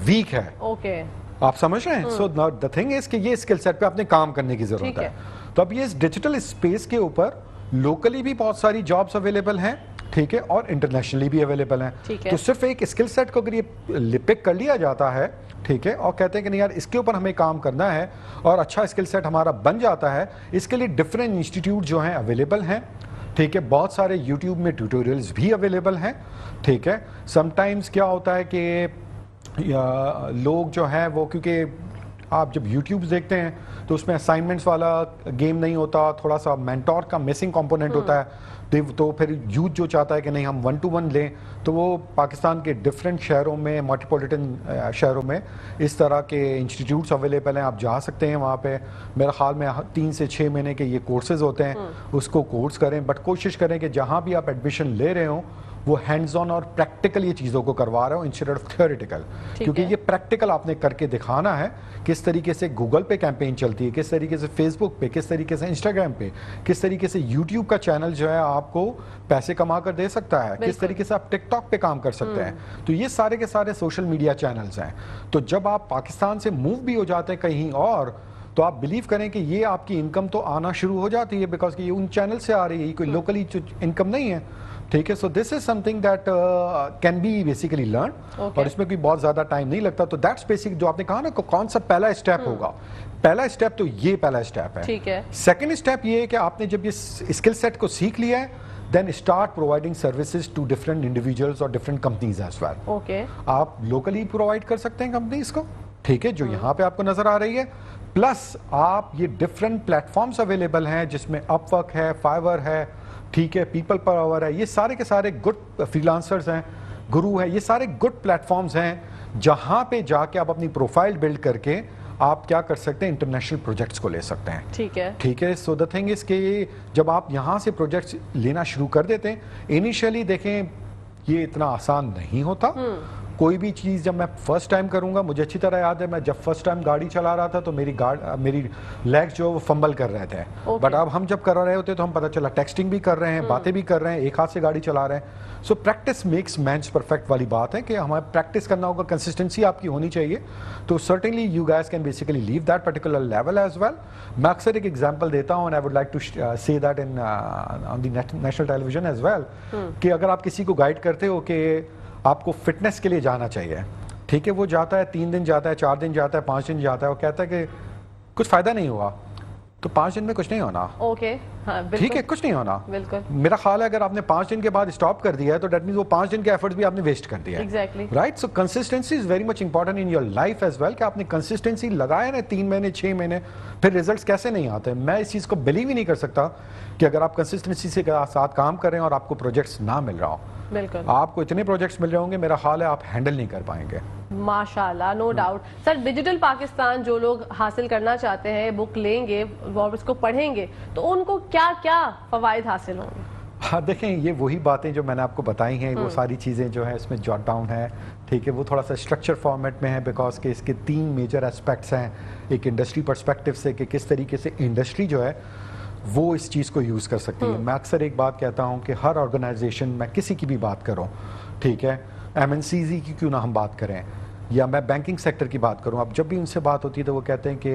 वीक है। ओके, आप समझ रहे हैं? सो द थिंग इज कि ये स्किल सेट पे आपने काम करने की जरूरत है। तो अब ये इस डिजिटल स्पेस के ऊपर लोकली भी बहुत सारी जॉब्स अवेलेबल हैं, ठीक है, और इंटरनेशनली भी अवेलेबल हैं। तो सिर्फ एक स्किल सेट को अगर ये पिक कर लिया जाता है, ठीक है, और कहते हैं कि नहीं यार इसके ऊपर हमें काम करना है और अच्छा स्किल सेट हमारा बन जाता है, इसके लिए डिफरेंट इंस्टीट्यूट जो हैं अवेलेबल हैं, ठीक है, बहुत सारे यूट्यूब में ट्यूटोरियल्स भी अवेलेबल हैं, ठीक है। समटाइम्स क्या होता है कि लोग जो हैं वो, क्योंकि आप जब यूट्यूब देखते हैं तो उसमें असाइनमेंट्स वाला गेम नहीं होता, थोड़ा सा मेंटोर का मिसिंग कंपोनेंट होता है। तो फिर यूथ जो चाहता है कि नहीं हम 1-to-1 लें, तो वो पाकिस्तान के डिफरेंट शहरों में, मेट्रोपॉलिटन शहरों में इस तरह के इंस्टीट्यूट्स अवेलेबल हैं। आप जा सकते हैं वहाँ पे। मेरा ख्याल में 3 से 6 महीने के ये कोर्सेज होते हैं, उसको कोर्स करें, बट कोशिश करें कि जहाँ भी आप एडमिशन ले रहे हो वो हैंड्स ऑन और प्रैक्टिकल ये चीज़ों को करवा रहे हो इंस्टेड ऑफ थियोरिटिकल, क्योंकि ये प्रैक्टिकल आपने करके दिखाना है किस तरीके से गूगल पे कैंपेन चलती है, किस तरीके से फेसबुक पे, किस तरीके से इंस्टाग्राम पे, किस तरीके से यूट्यूब का चैनल जो है आपको पैसे कमा कर दे सकता है, किस तरीके से आप टिकटॉक पे काम कर सकते हैं। तो ये सारे के सारे सोशल मीडिया चैनल्स हैं। तो जब आप पाकिस्तान से मूव भी हो जाते हैं कहीं और, तो आप बिलीव करें कि ये आपकी इनकम तो आना शुरू हो जाती है, बिकॉज कि ये उन चैनल से आ रही है, कोई लोकली इनकम नहीं है, ठीक है। So this is something that can be basically learn, और इसमें कोई बहुत ज्यादा टाइम नहीं लगता। तो दैट्स बेसिक, जो आपने कहा ना कौन सा पहला स्टेप होगा, पहला स्टेप तो ये पहला स्टेप है, ठीक है। सेकंड स्टेप ये है कि आपने जब ये स्किल सेट को सीख लिया है, then start providing services to different individuals और different companies as well. Okay, आप लोकली प्रोवाइड कर सकते हैं कंपनीज को, ठीक है, जो यहाँ पे आपको नजर आ रही है। प्लस आप ये डिफरेंट प्लेटफॉर्म्स अवेलेबल हैं जिसमें अपवर्क है, फाइवर है, ठीक है, पीपल पावर है, ये सारे के सारे गुड फ्रीलांसर्स हैं, गुरु है, ये सारे गुड प्लेटफॉर्म्स हैं जहां पे जाके आप अपनी प्रोफाइल बिल्ड करके आप क्या कर सकते हैं, इंटरनेशनल प्रोजेक्ट्स को ले सकते हैं, ठीक है, ठीक है। सो द थिंग इज कि जब आप यहां से प्रोजेक्ट्स लेना शुरू कर देते हैं, इनिशियली देखें ये इतना आसान नहीं होता। कोई भी चीज़ जब मैं फर्स्ट टाइम करूंगा, मुझे अच्छी तरह याद है मैं जब फर्स्ट टाइम गाड़ी चला रहा था तो मेरी लेग्स जो वो फंबल कर रहे थे, बट अब हम जब कर रहे होते तो हम पता चला टेक्सटिंग भी कर रहे हैं, बातें भी कर रहे हैं, एक हाथ से गाड़ी चला रहे हैं। So practice makes mans perfect वाली बात है कि हमें प्रैक्टिस करना होगा, कंसिस्टेंसी आपकी होनी चाहिए। तो certainly you guys can basically leave that particular level as well. मैं अक्सर एक एग्जांपल देता हूं and I would like to say that in on the national television as well, कि अगर आप किसी को गाइड करते हो कि आपको फिटनेस के लिए जाना चाहिए, ठीक है, वो जाता है 3 दिन जाता है, 4 दिन जाता है, 5 दिन जाता है, वो कहता है कि कुछ फायदा नहीं हुआ, तो 5 दिन में कुछ नहीं होना, ओके, हाँ, ठीक है, कुछ नहीं होना, बिल्कुल। मेरा ख्याल है अगर आपने 5 दिन के बाद स्टॉप कर दिया है तो डेट मींस वो 5 दिन के एफर्ट्स भी आपने वेस्ट कर दिया है, exactly, right. So consistency is very much important in your life as well, कि आपने कंसिस्टेंसी लगाया ना 3 महीने 6 महीने, फिर रिजल्ट्स कैसे नहीं आते। मैं इस चीज़ को बिलीव ही नहीं कर सकता कि अगर आप कंसिस्टेंसी से साथ काम कर रहे हैं और आपको प्रोजेक्ट्स ना मिल रहा हो, बिल्कुल, आपको इतने प्रोजेक्ट्स मिल रहे होंगे, मेरा ख्याल है आप हैंडल नहीं कर पाएंगे। माशाल्लाह, no doubt. Sir, digital Pakistan जो लोग हासिल करना चाहते हैं, बुक लेंगे और उसको पढ़ेंगे, तो उनको क्या क्या फवायद हासिल होंगे? हाँ, देखें, ये वही बातें जो मैंने आपको बताई हैं, वो सारी चीज़ें जो है इसमें जॉट डाउन है, ठीक है, वो थोड़ा सा स्ट्रक्चर फॉर्मेट में है, बिकॉज के इसके 3 मेजर एस्पेक्ट्स हैं। एक इंडस्ट्री पर्सपेक्टिव से कि किस तरीके से इंडस्ट्री जो है वो इस चीज़ को यूज़ कर सकती है। मैं अक्सर एक बात कहता हूँ कि हर ऑर्गेनाइजेशन, मैं किसी की भी बात करूँ, ठीक है, MNCs की क्यों ना हम बात करें, या मैं बैंकिंग सेक्टर की बात करूँ, अब जब भी उनसे बात होती है तो वो कहते हैं कि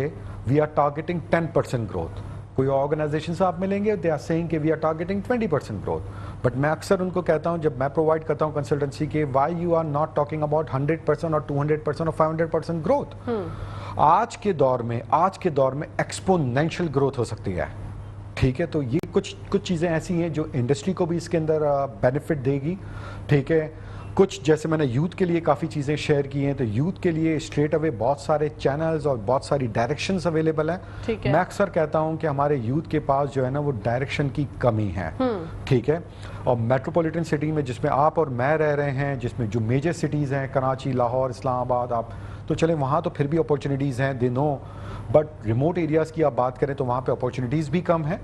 वी आर टारगेटिंग 10% ग्रोथ। कोई ऑर्गेनाइजेशन से आप मिलेंगे, दे आर सेइंग कि we are targeting 20% growth. But मैं अक्सर उनको कहता हूँ, जब मैं प्रोवाइड करता हूँ कंसल्टेंसी के, why you are not talking about 100% और 200% और 500% ग्रोथ। आज के दौर में एक्सपोनेंशियल ग्रोथ हो सकती है, ठीक है। तो ये कुछ चीज़ें ऐसी हैं जो इंडस्ट्री को भी इसके अंदर बेनिफिट देगी, ठीक है। कुछ जैसे मैंने यूथ के लिए काफ़ी चीज़ें शेयर की हैं, तो यूथ के लिए स्ट्रेट अवे बहुत सारे चैनल्स और बहुत सारी डायरेक्शंस अवेलेबल हैं। ठीक है। मैं अक्सर कहता हूं कि हमारे यूथ के पास जो है ना वो डायरेक्शन की कमी है। ठीक है। और मेट्रोपॉलिटन सिटी में जिसमें आप और मैं रह रहे हैं, जिसमें जो मेजर सिटीज़ हैं कराची, लाहौर, इस्लामाबाद, आप तो चले वहाँ तो फिर भी अपॉर्चुनिटीज़ हैं, they know, but remote areas की आप बात करें तो वहाँ पे अपॉर्चुनिटीज़ भी कम है।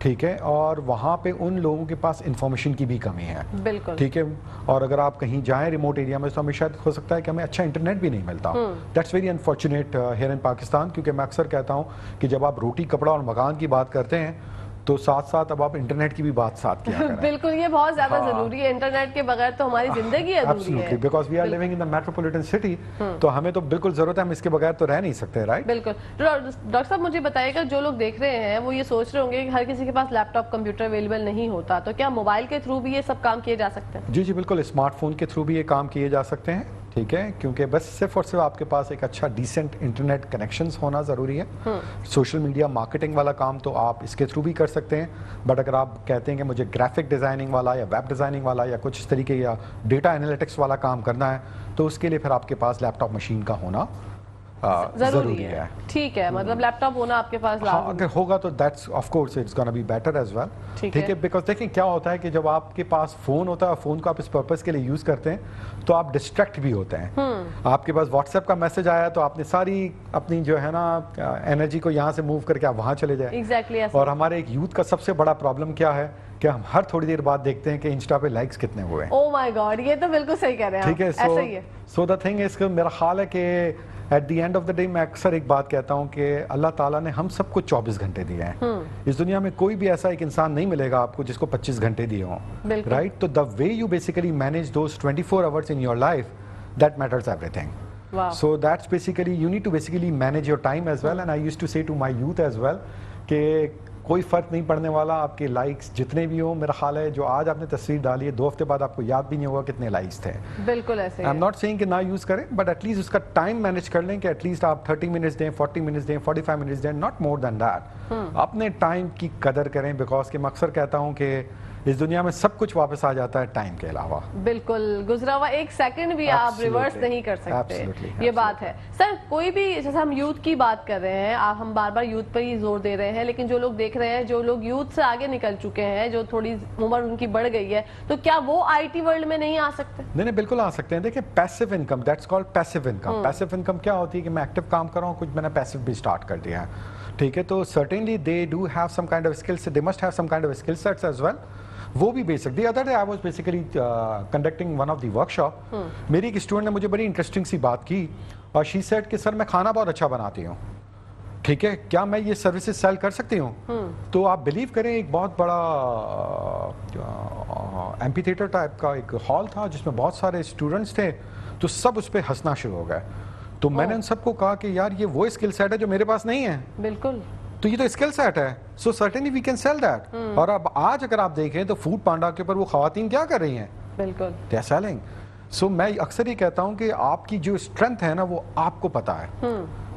ठीक है। और वहाँ पे उन लोगों के पास इंफॉर्मेशन की भी कमी है। बिल्कुल। ठीक है। और अगर आप कहीं जाएं रिमोट एरिया में तो हमें शायद हो सकता है कि हमें अच्छा इंटरनेट भी नहीं मिलता। That's very unfortunate here in Pakistan, क्योंकि मैं अक्सर कहता हूँ कि जब आप रोटी, कपड़ा और मकान की बात करते हैं तो साथ साथ अब आप इंटरनेट की भी बात साथ किया करें। बिल्कुल, ये बहुत ज्यादा हाँ। जरूरी है। इंटरनेट के बगैर तो हमारी जिंदगी अधूरी है। Because we are living in the metropolitan city, तो हमें तो बिल्कुल जरूरत है, हम इसके बगैर तो रह नहीं सकते, राइट? बिल्कुल। डॉक्टर साहब मुझे बताइएगा, जो लोग देख रहे हैं वो ये सोच रहे होंगे कि हर किसी के पास लैपटॉप, कंप्यूटर अवेलेबल नहीं होता, तो क्या मोबाइल के थ्रू भी ये सब काम किए जा सकते हैं? जी जी बिल्कुल, स्मार्टफोन के थ्रू भी ये काम किए जा सकते हैं। ठीक है। क्योंकि बस सिर्फ और सिर्फ आपके पास एक अच्छा डिसेंट इंटरनेट कनेक्शंस होना ज़रूरी है। सोशल मीडिया मार्केटिंग वाला काम तो आप इसके थ्रू भी कर सकते हैं, बट अगर आप कहते हैं कि मुझे ग्राफिक डिज़ाइनिंग वाला या वेब डिज़ाइनिंग वाला या कुछ इस तरीके या डेटा एनालिटिक्स वाला काम करना है, तो उसके लिए फिर आपके पास लैपटॉप मशीन का होना जरूरी है। ठीक है, मतलब लैपटॉप होना आपके पास हाँ, अगर होगा तो that's of course it's gonna be better as well. ठीक है। बिकॉज देखिए क्या होता है कि जब आपके पास फोन होता है, फोन को आप इस पर्पस के लिए यूज करते हैं तो आप डिस्ट्रैक्ट भी होते हैं। आपके पास व्हाट्सएप का मैसेज आया तो आपने सारी अपनी जो है ना एनर्जी को यहाँ से मूव करके आप वहाँ चले जाए। एग्जैक्टली। और हमारे एक यूथ का सबसे बड़ा प्रॉब्लम क्या है कि हम हर थोड़ी देर बाद देखते हैं कि इंस्टा पे लाइक्स कितने हुए हैं। ओह माय गॉड, ये तो बिल्कुल सही कह रहे हैं। ठीक है। ऐसा ही है। सो द थिंग इज, मेरा ख्याल है कि at the end of the day मैं अक्सर एक बात कहता हूँ कि अल्लाह ताला ने हम सबको 24 घंटे दिए हैं। इस दुनिया में कोई भी ऐसा एक इंसान नहीं मिलेगा आपको जिसको 25 घंटे दिए हों, राइट? तो the way you basically manage those 24 hours in your life, that matters everything. Wow. So that's basically you need to basically manage your time as well, and I used to say to my youth as well कि कोई फर्क नहीं पड़ने वाला आपके likes जितने भी हो। मेरा ख्याल है जो आज आपने तस्वीर डाली है 2 हफ्ते बाद आपको याद भी नहीं होगा कितने लाइक्स थे। बिल्कुल ऐसे। आई एम नॉट सेइंग कि ना यूज करें, बट एटलीस्ट उसका टाइम मैनेज कर लें कि एटलीस्ट आप 30 मिनट्स दें, 40 मिनट्स दें, 45 मिनट्स दें, नॉट मोर देन दैट। अपने टाइम की कदर करें, बिकॉज कि मैं अक्सर कहता हूँ कि इस दुनिया में सब कुछ वापस आ जाता है टाइम के अलावा। बिल्कुल, गुजरा हुआ एक सेकंड भी आप रिवर्स नहीं कर सकते। ये बात है। सर, कोई भी, जैसे हम यूथ की बात कर रहे हैं, हम बार बार यूथ पर ही जोर दे रहे हैं, लेकिन जो लोग देख रहे हैं, जो लोग यूथ से आगे निकल चुके हैं, जो थोड़ी उम्र उनकी बढ़ गई है, तो क्या वो आईटी वर्ल्ड में नहीं आ सकते? नहीं, बिल्कुल आ सकते हैं। देखिए, passive income, that's called passive income. Passive income क्या होती है कि मैं एक्टिव काम कर रहा हूँ, कुछ मैंने पैसिव भी स्टार्ट कर दिया है। ठीक है। तो certainly they do have some kind of skills, they must have some kind of skill sets as well. वो भी basic. The other day I was basically conducting one of the workshop. मेरी एक स्टूडेंट ने मुझे बड़ी interesting सी बात की और शी सेड कि सर मैं खाना बहुत अच्छा बनाती हूँ, ठीक है, क्या मैं ये सर्विसेज सेल कर सकती हूँ? तो आप बिलीव करें, एक बहुत बड़ा एम्पी थिएटर टाइप का एक हॉल था जिसमें बहुत सारे स्टूडेंट्स थे, तो सब उस पर हंसना शुरू हो गए। तो मैंने उन सबको कहा कि यार ये वो स्किल सेट है जो मेरे पास नहीं है। बिल्कुल। तो ये तो स्किल सेट है, so certainly we can sell that. और अब आज अगर आप देखें तो फूड पांडा के ऊपर वो खवातीन क्या कर रही हैं? बिल्कुल, दे आर सेलिंग। सो मैं अक्सर ये कहता हूं कि आपकी जो स्ट्रेंथ है ना वो आपको पता है।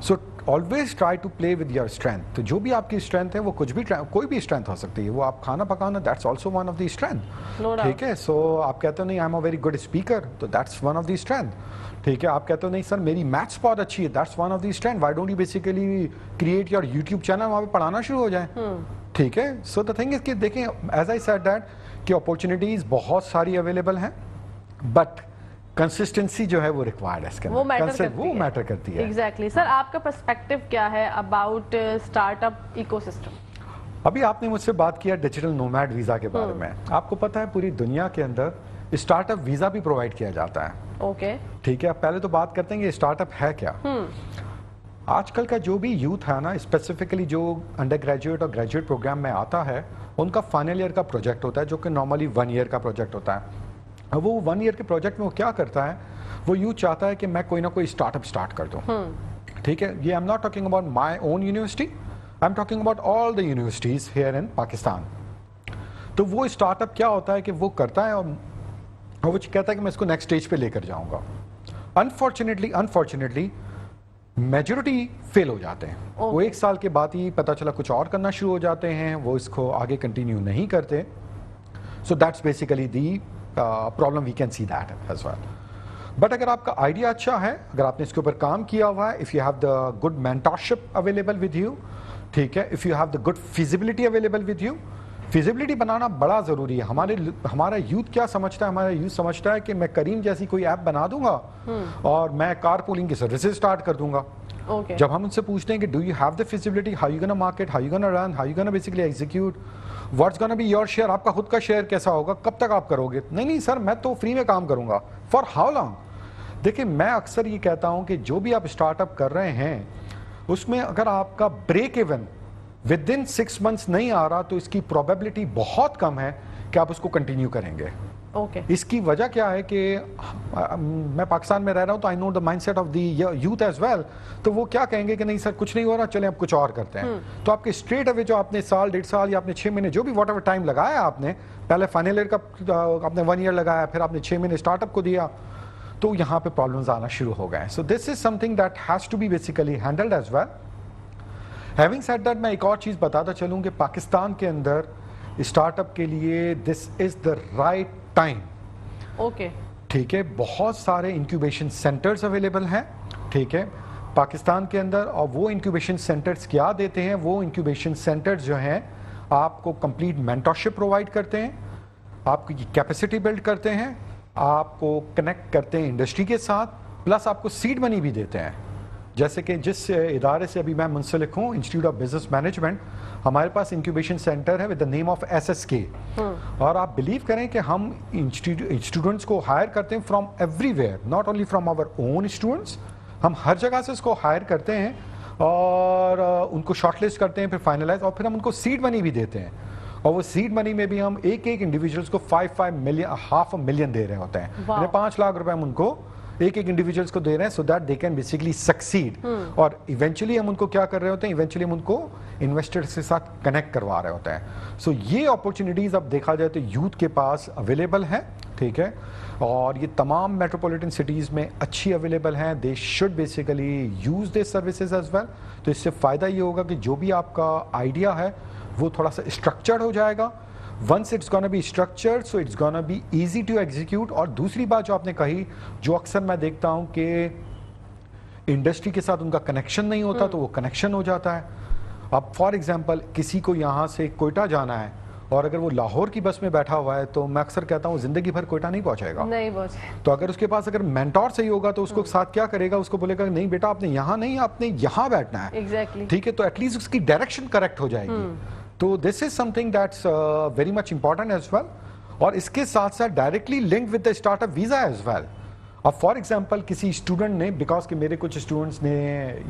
So always try to play with your strength. तो जो भी आपकी स्ट्रेंथ है वो कुछ भी, कोई भी स्ट्रेंथ हो सकती है। वो आप खाना पकाना, that's also one of the strength. ठीक है। सो आप कहते हो नहीं I am a very good speaker, तो that's one of the strength. ठीक है। आप कहते हो नहीं सर मेरी मैथ्स बहुत अच्छी है, that's one of the strength. Why don't you basically create your YouTube channel, वहाँ पे पढ़ाना शुरू हो जाए। ठीक है। सो द थिंग इज कि देखें, एज आई सेड दैट कि अपॉर्चुनिटीज बहुत सारी अवेलेबल हैं, बट कंसिस्टेंसी जो है वो रिक्वायर्ड है इसके अंदर। वो मैटर करती है। एग्जैक्टली। सर, आपका पर्सपेक्टिव क्या है अबाउट स्टार्टअप इकोसिस्टम? अभी आपने मुझसे बात किया डिजिटल नोमैड वीजा के बारे में। आपको पता है पूरी दुनिया के अंदर स्टार्टअप वीजा भी प्रोवाइड किया जाता है। ओके। ठीक है। पहले तो बात करते हैं कि स्टार्टअप है क्या। आजकल का जो भी यूथ है ना, स्पेसिफिकली जो अंडर ग्रेजुएट और ग्रेजुएट प्रोग्राम में आता है, उनका फाइनल ईयर का प्रोजेक्ट होता है जो कि नॉर्मली 1 ईयर का प्रोजेक्ट होता है। वो 1 ईयर के प्रोजेक्ट में वो क्या करता है, वो यूथ चाहता है कि मैं कोई ना कोई स्टार्टअप स्टार्ट कर दूं। ठीक है। ये I am not talking about my own university, I am talking about all the universities here in Pakistan. तो वो स्टार्टअप क्या होता है कि वो करता है और वो कहता है कि मैं इसको नेक्स्ट स्टेज पे लेकर जाऊंगा। अनफॉर्चुनेटली मेजॉरिटी फेल हो जाते हैं। वो 1 साल के बाद ही पता चला कुछ और करना शुरू हो जाते हैं, वो इसको आगे कंटिन्यू नहीं करते। So that's basically the problem we can see that as well. But अगर आपका आइडिया अच्छा है, अगर आपने इसके ऊपर काम किया हुआ है, if you have the good mentorship available with you, ठीक है, if you have the good feasibility available with you, feasibility बनाना बड़ा ज़रूरी है। हमारा यूथ क्या समझता है, हमारा यूथ समझता है कि मैं करीम जैसी कोई ऐप बना दूंगा और मैं कार पूलिंग की सर्विसेज स्टार्ट कर दूंगा। जब हम उनसे पूछते हैं कि do you have the feasibility, how you gonna market, how you gonna run, how you gonna basically execute, what's gonna be your share, आपका खुद का शेयर कैसा होगा, कब तक आप करोगे? नहीं सर, मैं तो फ्री में काम करूंगा। For how long? देखिए, मैं अक्सर ये कहता हूं कि जो भी आप स्टार्टअप कर रहे हैं उसमें अगर आपका break even within 6 months नहीं आ रहा तो इसकी प्रोबेबिलिटी बहुत कम है कि आप उसको कंटिन्यू करेंगे। इसकी वजह क्या है कि मैं पाकिस्तान में रह रहा हूं तो I know the mindset of the youth as well. तो वो क्या कहेंगे कि नहीं सर कुछ नहीं हो रहा, चलें अब कुछ और करते हैं। तो आपके स्ट्रेट अवे जो आपने साल, 1.5 साल या आपने 6 महीने जो भी वॉट एवर टाइम लगाया, आपने पहले फाइनल ईयर का आपने 1 ईयर लगाया, फिर आपने 6 महीने स्टार्टअप को दिया, तो यहाँ पे प्रॉब्लम्स आना शुरू हो गए। So this is something that has to be basically handled as well. Having said that, मैं एक और चीज़ बताता चलूँ कि पाकिस्तान के अंदर स्टार्टअप के लिए this is the right time. ठीक है, बहुत सारे इंक्यूबेशन सेंटर्स अवेलेबल हैं, ठीक है, पाकिस्तान के अंदर। और वो इंक्यूबेशन सेंटर्स क्या देते हैं? वो इंक्यूबेशन सेंटर्स जो हैं आपको कंप्लीट मेंटरशिप प्रोवाइड करते हैं, आपकी कैपेसिटी बिल्ड करते हैं, आपको कनेक्ट करते हैं इंडस्ट्री के साथ, प्लस आपको सीड मनी भी देते हैं। जैसे कि जिस इदारे से अभी मैं मुंसलिक हूँ, इंस्टीट्यूट ऑफ बिजनेस मैनेजमेंट, हमारे पास इंक्यूबेशन सेंटर है with the name of SSK। और आप बिलीव करें कि हम स्टूडेंट्स को हायर करते हैं from everywhere, not only from our own students, हम हर जगह से इसको हायर करते हैं और उनको शॉर्टलिस्ट करते हैं, फिर फाइनलाइज, और फिर हम उनको सीड मनी भी देते हैं। और वो सीड मनी में भी हम एक इंडिविजुअल्स को 5 मिलियन, हाफ अ मिलियन दे रहे होते हैं, 5 लाख रुपए हम उनको एक इंडिविजुअल्स को दे रहे हैं, सो that they can basically succeed. और इवेंचुअली हम उनको क्या कर रहे होते हैं, इवेंचुअली हम उनको इन्वेस्टर्स के साथ कनेक्ट करवा रहे होते हैं। सो ये अपॉर्चुनिटीज अब देखा जाए तो यूथ के पास अवेलेबल है, ठीक है, और ये तमाम मेट्रोपॉलिटन सिटीज में अच्छी अवेलेबल हैं। They should basically use this services as well. तो इससे फायदा ये होगा कि जो भी आपका आइडिया है वो थोड़ा सा स्ट्रक्चर्ड हो जाएगा। Once it's gonna be structured, so it's gonna be easy to execute। और दूसरी बात जो आपने कही, जो अक्सर मैं देखता हूं कि इंडस्ट्री के साथ उनका कनेक्शन नहीं होता, तो वो कनेक्शन हो जाता है। अब फॉर एग्जांपल किसी को यहाँ से कोयटा जाना है और अगर वो लाहौर की बस में बैठा हुआ है, तो मैं अक्सर कहता हूँ जिंदगी भर कोयटा नहीं पहुंचेगा, नहीं पहुंचे। तो अगर उसके पास अगर मेंटोर सही होगा तो उसको साथ क्या करेगा, उसको बोलेगा नहीं बेटा आपने यहाँ नहीं, आपने यहाँ बैठना है, एग्जैक्टली, ठीक है, तो एटलीस्ट उसकी डायरेक्शन करेक्ट हो जाएगी। तो this is something that's very much important as well. और इसके साथ साथ directly link with the startup visa as well. अब फॉर एग्जांपल किसी स्टूडेंट ने, बिकॉज कि मेरे कुछ स्टूडेंट्स ने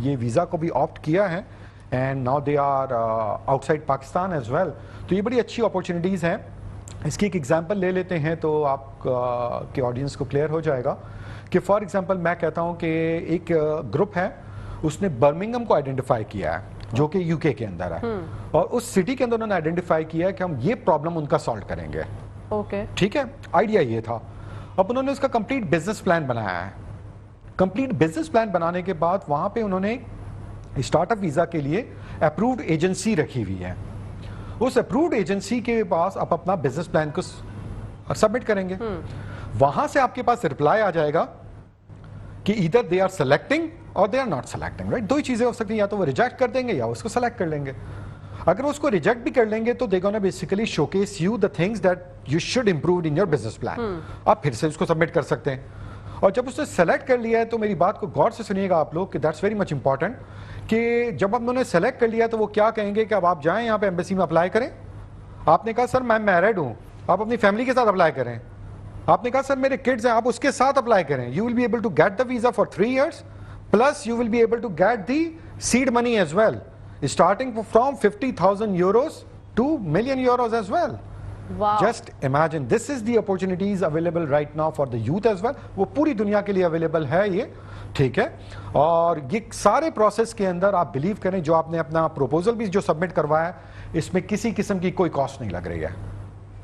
ये वीज़ा को भी ऑप्ट किया है and now they are outside Pakistan as well, तो ये बड़ी अच्छी अपॉर्चुनिटीज़ हैं। इसकी एक एग्जांपल ले लेते हैं तो आप के ऑडियंस को क्लियर हो जाएगा कि फॉर एग्जांपल मैं कहता हूँ कि एक ग्रुप है, उसने बर्मिंघम को आइडेंटिफाई किया है जो कि यूके के अंदर है, और उस सिटी के अंदर उन्होंने आइडेंटिफाई किया है कि हम ये प्रॉब्लम उनका सॉल्व करेंगे। ठीक है, आइडिया ये था। अब उन्होंने उसका कंप्लीट बिजनेस प्लान बनाया है। कंप्लीट बिजनेस प्लान बनाने के बाद वहां पे उन्होंने स्टार्टअप वीजा के लिए अप्रूव्ड एजेंसी रखी हुई है। उस अप्रूव्ड एजेंसी के पास आप अपना बिजनेस प्लान को सबमिट करेंगे, वहां से आपके पास रिप्लाई आ जाएगा कि इधर दे आर सेलेक्टिंग और they are not selecting, right. दो ही चीजें हो सकती हैं, या तो वो रिजेक्ट कर देंगे या उसको सेलेक्ट कर लेंगे। अगर उसको रिजेक्ट भी कर लेंगे तो they gonna basically showcase you the things that you should improve in your business plan. आप फिर से उसको सबमिट कर सकते हैं। और जब उसने सेलेक्ट कर लिया है तो मेरी बात को गौर से सुनिएगा आप लोग कि दैट्स वेरी मच इंपॉर्टेंट, कि जब उन्होंने सेलेक्ट कर लिया तो वो क्या कहेंगे कि अब आप जाएं यहाँ पे एम्बेसी में अप्लाई करें। आपने कहा सर मैं मैरिड हूँ, आप अपनी फैमिली के साथ अप्लाई करें। आपने कहा सर मेरे किड्स हैं, आप उसके साथ अप्लाई करें। You will be able to get the visa for 3 years, plus you will be able to get the seed money as well, starting from 50,000 euros to million euros as well. Wow. Just imagine, this is the opportunities available right now for the youth as well. वो पूरी दुनिया के लिए available है ये, ठीक है। और ये सारे प्रोसेस के अंदर आप बिलीव करें, जो आपने अपना प्रपोजल भी जो सबमिट करवाया है, इसमें किसी किस्म की कोई कॉस्ट नहीं लग रही है।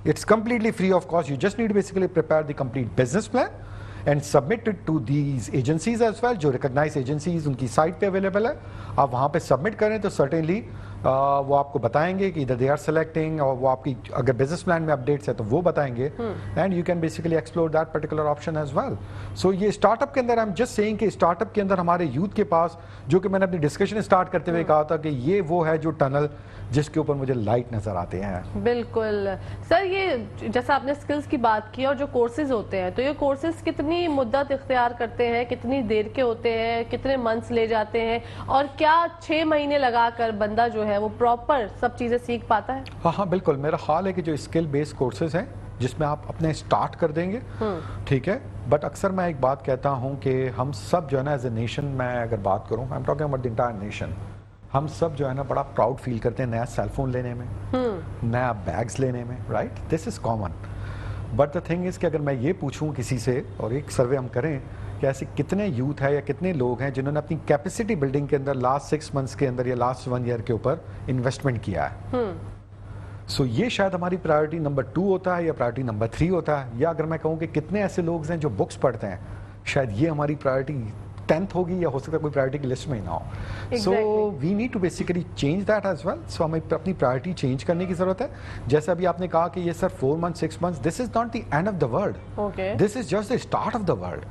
It's completely free of cost. You just need basically prepare the complete business plan and submit it to these agencies as well, जो recognized agencies उनकी साइट पे अवेलेबल है। आप वहाँ पे सबमिट करें तो certainly वो आपको बताएंगे कि इधर दे आर सेलेक्टिंग, और वो आपकी अगर बिजनेस प्लान में अपडेट्स है तो वो बताएंगे, and you can basically explore that particular option as well. So ये स्टार्टअप के अंदर आई एम जस्ट सेइंग कि स्टार्टअप के अंदर हमारे यूथ के पास, जो कि मैंने अपनी डिस्कशन स्टार्ट करते हुए कहा था कि ये वो है जो टनल जिसके ऊपर मुझे लाइट नजर आते हैं। बिल्कुल सर, ये जैसा आपने स्किल्स की बात की और जो कोर्सेज होते हैं, तो ये कोर्सेज कितनी मुद्दत इख्तियार करते हैं, कितनी देर के होते हैं, कितने मंथ्स ले जाते हैं, और क्या 6 महीने लगाकर बंदा जो है वो प्रॉपर सब चीजें सीख पाता है? हाँ बिल्कुल, मेरा ख्याल है कि जो स्किल बेस्ड कोर्सेज हैं जिसमें आप अपने स्टार्ट कर देंगे, ठीक है, बट अक्सर मैं एक बात कहता हूँ कि हम सब जो है ना एज ए नेशन, मैं अगर बात करूँ, आई am talking about the entire nation, हम सब जो है ना बड़ा प्राउड फील करते हैं नया सेलफोन लेने में, नया बैग्स लेने में, right, this is common. But the thing is कि अगर मैं ये पूछूं किसी से, और एक सर्वे हम करें कि ऐसे कितने यूथ है या कितने लोग हैं जिन्होंने अपनी कैपेसिटी बिल्डिंग के अंदर लास्ट 6 मंथ्स के अंदर या लास्ट 1 ईयर के ऊपर इन्वेस्टमेंट किया है, सो ये शायद हमारी प्रायोरिटी नंबर 2 होता है या प्रायोरिटी नंबर 3 होता है, या अगर मैं कहूँ कि कितने ऐसे लोग हैं जो बुक्स पढ़ते हैं, शायद ये हमारी प्रायोरिटी 10th होगी, या हो सकता है कोई प्रायोरिटी की लिस्ट में ही ना हो। So we need to basically change that as well. So हमें अपनी प्रायोरिटी चेंज करने की जरूरत है। जैसे अभी आपने कहा कि ये sir 4 month 6 months, this is not the end of the world, this is just the start of the world.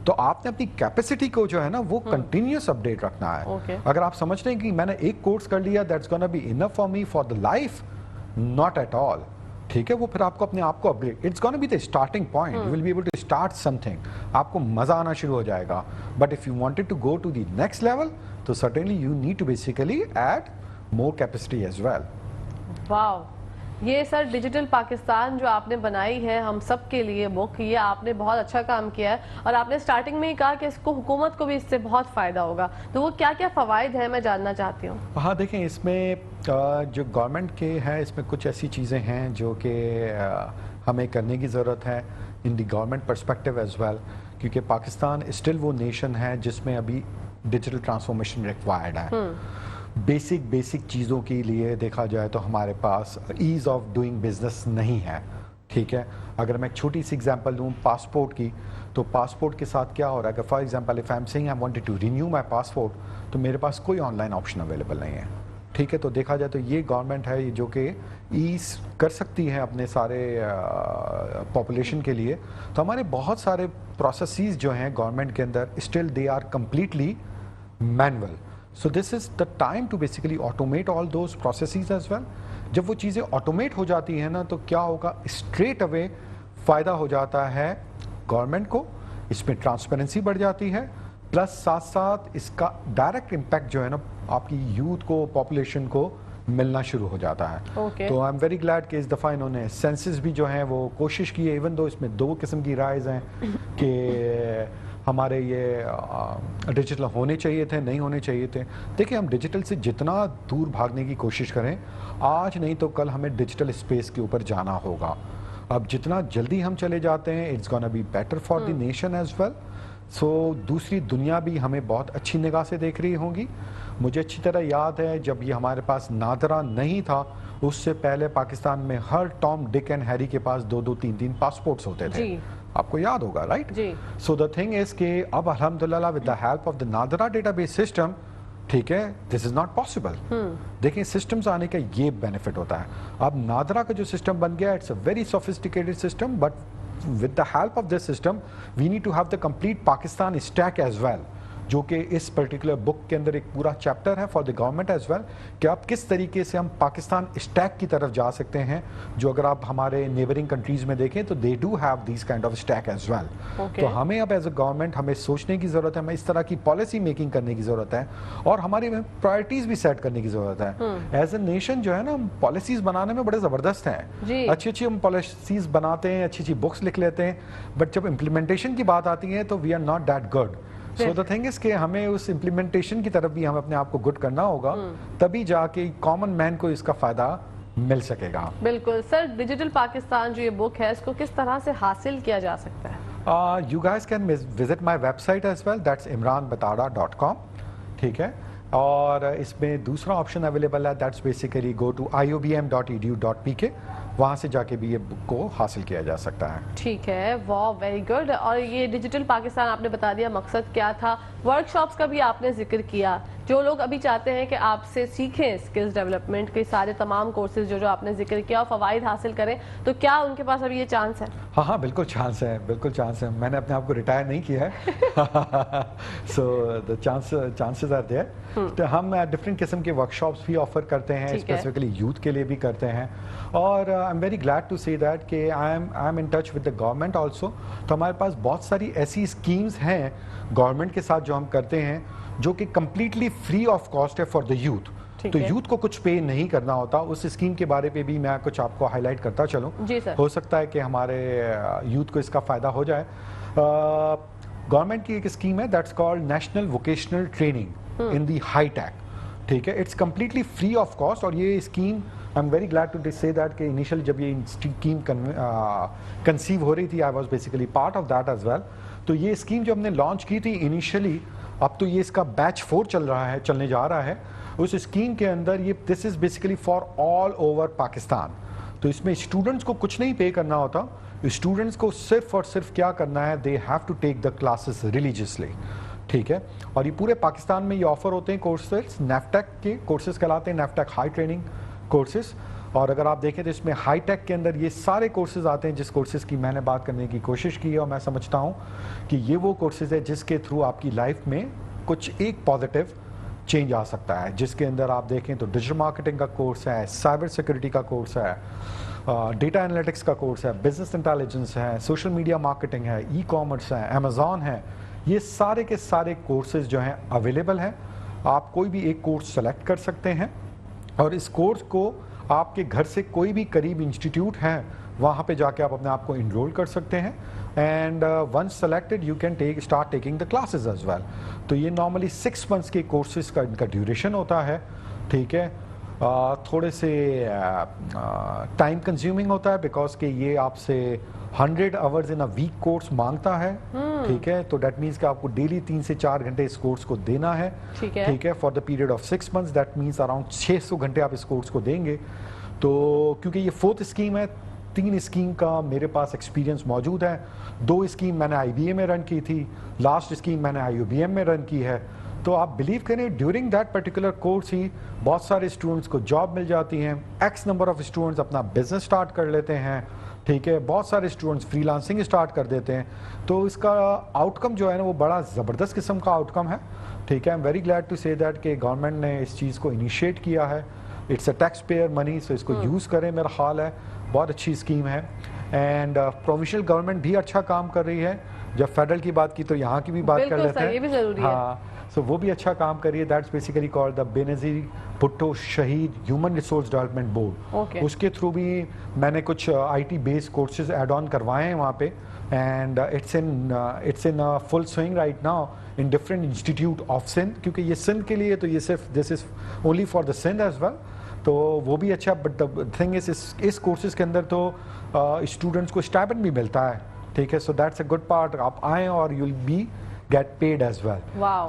तो आपने अपनी कैपेसिटी को जो है ना वो कंटिन्यूस अपडेट रखना है। अगर आप समझ रहे हैं कि मैंने एक कोर्स कर लिया, that's gonna be enough for me for the life, not at all, ठीक है, वो फिर आपको अपने आप को upgrade, it's gonna be the starting point, you will be able to start something, आपको मजा आना शुरू हो जाएगा। But if you wanted to go to the next level, तो certainly you need to basically add more capacity as well. Wow, ये sir digital Pakistan जो आपने बनाई है हम सब के लिए बुक, ये आपने बहुत अच्छा काम किया है, और आपने स्टार्टिंग में ही कहा कि इसको हुकूमत को भी इससे बहुत फ़ायदा होगा, तो वो क्या क्या फ़वाइद हैं मैं जानना चाहती हूँ। हाँ देखें, इसमें जो गवर्नमेंट के हैं, इसमें कुछ ऐसी चीज़ें हैं जो कि हमें करने की ज़रूरत है इन दी गवर्नमेंट पर्सपेक्टिव एज वेल, क्योंकि पाकिस्तान स्टिल वो नेशन है जिसमें अभी डिजिटल ट्रांसफॉर्मेशन रिक्वायर्ड है। बेसिक चीज़ों के लिए देखा जाए तो हमारे पास ईज़ ऑफ डूइंग बिजनेस नहीं है, ठीक है। अगर मैं एक छोटी सी एग्जांपल दूं पासपोर्ट की, तो पासपोर्ट के साथ क्या हो रहा है, अगर for example if I am saying I wanted to renew my passport, तो मेरे पास कोई ऑनलाइन ऑप्शन अवेलेबल नहीं है, ठीक है। तो देखा जाए तो ये गवर्नमेंट है जो कि ईज कर सकती है अपने सारे पॉपुलेशन के लिए। तो हमारे बहुत सारे प्रोसेसेस जो हैं गवर्नमेंट के अंदर still they are completely manual. So this is the time to basically automate all those processes as well. जब वो चीज़ें ऑटोमेट हो जाती हैं ना, तो क्या होगा, स्ट्रेट अवे फ़ायदा हो जाता है गवर्नमेंट को, इसमें ट्रांसपेरेंसी बढ़ जाती है, प्लस साथ साथ इसका डायरेक्ट इम्पैक्ट जो है ना आपकी यूथ को, पॉपुलेशन को मिलना शुरू हो जाता है। तो आई एम वेरी ग्लैड कि इस दफ़ा इन्होंने सेंसस भी जो हैं वो कोशिश की है, इवन दो इसमें 2 किस्म की राइज हैं कि हमारे ये डिजिटल होने चाहिए थे, नहीं होने चाहिए थे। देखिए, हम डिजिटल से जितना दूर भागने की कोशिश करें, आज नहीं तो कल हमें डिजिटल स्पेस के ऊपर जाना होगा। अब जितना जल्दी हम चले जाते हैं, it's gonna be better for the nation as well. So दूसरी दुनिया भी हमें बहुत अच्छी निगाह से देख रही होगी। मुझे अच्छी तरह याद है जब ये हमारे पास नादरा नहीं था, उससे पहले पाकिस्तान में हर टॉम, डिक एंड हैरी के पास 2-2, 3-3 पासपोर्ट्स होते थे, आपको याद होगा, right? So the thing is कि अब अल्हम्दुलिल्लाह with the help of the NADRA database system, ठीक है, दिस इज नॉट पॉसिबल। देखिए, सिस्टम्स आने का ये बेनिफिट होता है। अब नादरा का जो सिस्टम बन गया, it's a very sophisticated system, but with the help of this system we need to have the complete Pakistan stack as well, जो कि इस पर्टिकुलर बुक के अंदर एक पूरा चैप्टर है for the government as well, कि आप किस तरीके से हम पाकिस्तान स्टैक की तरफ जा सकते हैं, जो अगर आप हमारे नेबरिंग कंट्रीज में देखें तो they do have this kind of stack as well. तो हमें अब एज अ गवर्नमेंट हमें सोचने की जरूरत है, हमें इस तरह की पॉलिसी मेकिंग करने की जरूरत है, और हमारी प्रायोरिटीज भी सेट करने की जरूरत है। एज ए नेशन जो है ना, हम पॉलिसीज बनाने में बड़े जबरदस्त हैं, अच्छी हम पॉलिसीज बनाते हैं, अच्छी बुक्स लिख लेते हैं, बट जब इम्प्लीमेंटेशन की बात आती है तो we are not that good. So the thing is कि हमें उस इम्प्लीमेंटेशन की तरफ भी हमें अपने आप को गुड करना होगा, तभी जाके कॉमन मैन को इसका फायदा मिल सकेगा। बिल्कुल सर, डिजिटल पाकिस्तान जो ये बुक है, इसको किस तरह से हासिल किया जा सकता है? You guys can visit my website as well, that's imranbatara.com, ठीक है। और इसमें दूसरा ऑप्शन अवेलेबल है, that's basically go to iobm.edu.pk, वहाँ से जाके भी ये बुक को हासिल किया जा सकता है। ठीक है, वाह, वेरी गुड। और ये डिजिटल पाकिस्तान आपने बता दिया मकसद क्या था, वर्कशॉप्स का भी आपने जिक्र किया, जो लोग अभी चाहते हैं कि आपसे सीखें स्किल्स डेवलपमेंट के सारे तमाम कोर्सेज जो आपने जिक्र किया और फवाइद हासिल करें, तो क्या उनके पास अभी ये चांस है? हाँ हाँ, बिल्कुल चांस है, बिल्कुल चांस है। मैंने अपने आप को रिटायर नहीं किया है। So the chances are there. तो हम डिफरेंट किस्म के वर्कशॉप्स भी ऑफर करते हैं, स्पेसिफिकली यूथ के लिए भी करते हैं। और I am very glad to say that कि I am in touch with the government also. तो हमारे पास बहुत सारी ऐसी स्कीम्स हैं गवर्नमेंट के साथ जो हम करते हैं, जो कि कम्प्लीटली फ्री ऑफ कॉस्ट है फॉर द यूथ। तो यूथ को कुछ पे नहीं करना होता। उस स्कीम के बारे में भी मैं कुछ आपको हाईलाइट करता चलूं। जी सर। हो सकता है कि हमारे यूथ को इसका फ़ायदा हो जाए। गवर्नमेंट की एक स्कीम है that's called national vocational training in the high tech. ठीक है, it's completely free of cost. और ये scheme I am very glad to say that कि इनिशियल जब ये स्कीम कंसीव हो रही थी, I was basically part of that as well. तो ये स्कीम जो हमने लॉन्च की थी इनिशियली, अब तो ये इसका बैच 4 चलने जा रहा है। उस स्कीम के अंदर ये this is basically for all over Pakistan. तो इसमें स्टूडेंट्स को कुछ नहीं पे करना होता। स्टूडेंट्स को सिर्फ और सिर्फ क्या करना है, they have to take the classes religiously. ठीक है, और ये पूरे पाकिस्तान में ये ऑफर होते हैं कोर्सेज, नेफटेक के कोर्सेज कहलाते हैं, नेफटेक हाई ट्रेनिंग कोर्सेज। और अगर आप देखें तो इसमें हाई टेक के अंदर ये सारे कोर्सेज आते हैं जिस कोर्सेज की मैंने बात करने की कोशिश की है। और मैं समझता हूँ कि ये वो कोर्सेज है जिसके थ्रू आपकी लाइफ में कुछ एक पॉजिटिव चेंज आ सकता है। जिसके अंदर आप देखें तो डिजिटल मार्केटिंग का कोर्स है, साइबर सिक्योरिटी का कोर्स है, डेटा एनालिटिक्स का कोर्स है, बिजनेस इंटेलिजेंस है, सोशल मीडिया मार्केटिंग है, ई कॉमर्स है, अमेजॉन है। ये सारे के सारे कोर्सेज जो हैं अवेलेबल हैं। आप कोई भी एक कोर्स सेलेक्ट कर सकते हैं और इस कोर्स को आपके घर से कोई भी करीब इंस्टीट्यूट है वहाँ पे जाके आप अपने आप को इनरोल कर सकते हैं। And once selected you can start taking the classes as well. तो ये नॉर्मली 6 मंथ्स के कोर्सेज का इनका ड्यूरेशन होता है। ठीक है, थोड़े से टाइम कंज्यूमिंग होता है बिकॉज कि ये आपसे 100 hours in a week course मांगता है। ठीक है, तो दैट मीन्स कि आपको डेली 3 से 4 घंटे इस कोर्स को देना है। ठीक है, for the period of 6 months, that means around 600 घंटे आप इस कोर्स को देंगे। तो क्योंकि ये 4th स्कीम है, 3 स्कीम का मेरे पास एक्सपीरियंस मौजूद है। 2 स्कीम मैंने IBA में रन की थी, लास्ट स्कीम मैंने IOBM में रन की है। तो आप बिलीव करें ड्यूरिंग दैट पर्टिकुलर कोर्स ही बहुत सारे स्टूडेंट्स को जॉब मिल जाती हैं, एक्स नंबर ऑफ स्टूडेंट्स अपना बिजनेस स्टार्ट कर लेते हैं। ठीक है, बहुत सारे स्टूडेंट्स फ्रीलांसिंग स्टार्ट कर देते हैं। तो इसका आउटकम जो है ना वो बड़ा ज़बरदस्त किस्म का आउटकम है। ठीक है, I am very glad to say that कि गवर्नमेंट ने इस चीज़ को इनिशिएट किया है। It's a taxpayer money, so इसको यूज़ करें, मेरा ख्याल है बहुत अच्छी स्कीम है। एंड प्रोविंशियल गवर्नमेंट भी अच्छा काम कर रही है। जब फेडरल की बात की तो यहाँ की भी बात कर लेते हैं। ये भी जरूरी है। हाँ, सो वो भी अच्छा काम कर रही है। That's basically called the Benazir Bhutto Shaheed human resource development board. उसके थ्रू भी मैंने कुछ IT based courses add on करवाए हैं वहाँ पे। And it's in full swing right now in different institute of Sindh, क्योंकि ये सिंध के लिए तो ये सिर्फ this is only for the Sindh as well. तो वो भी अच्छा। बट द थिंग इज इस कोर्सेज के अंदर तो स्टूडेंट्स को स्टाइपेंड भी मिलता है। ठीक है, so that's a good part. आप आएँ और you will be get paid as well.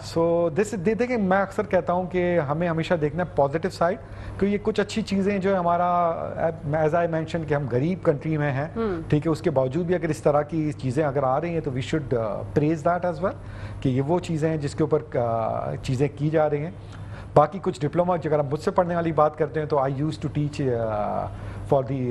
So this देखिए, मैं अक्सर कहता हूँ कि हमें हमेशा देखना है पॉजिटिव साइड, क्योंकि ये कुछ अच्छी चीज़ें जो है हमारा एज आई मेंशन कि हम गरीब कंट्री में हैं। ठीक है, उसके बावजूद भी अगर इस तरह की चीज़ें अगर आ रही हैं तो we should praise that as well कि ये वो चीज़ें हैं जिसके ऊपर चीज़ें की जा रही हैं। बाकी कुछ डिप्लोमा अगर आप मुझसे पढ़ने वाली बात करते हैं तो I use to teach for the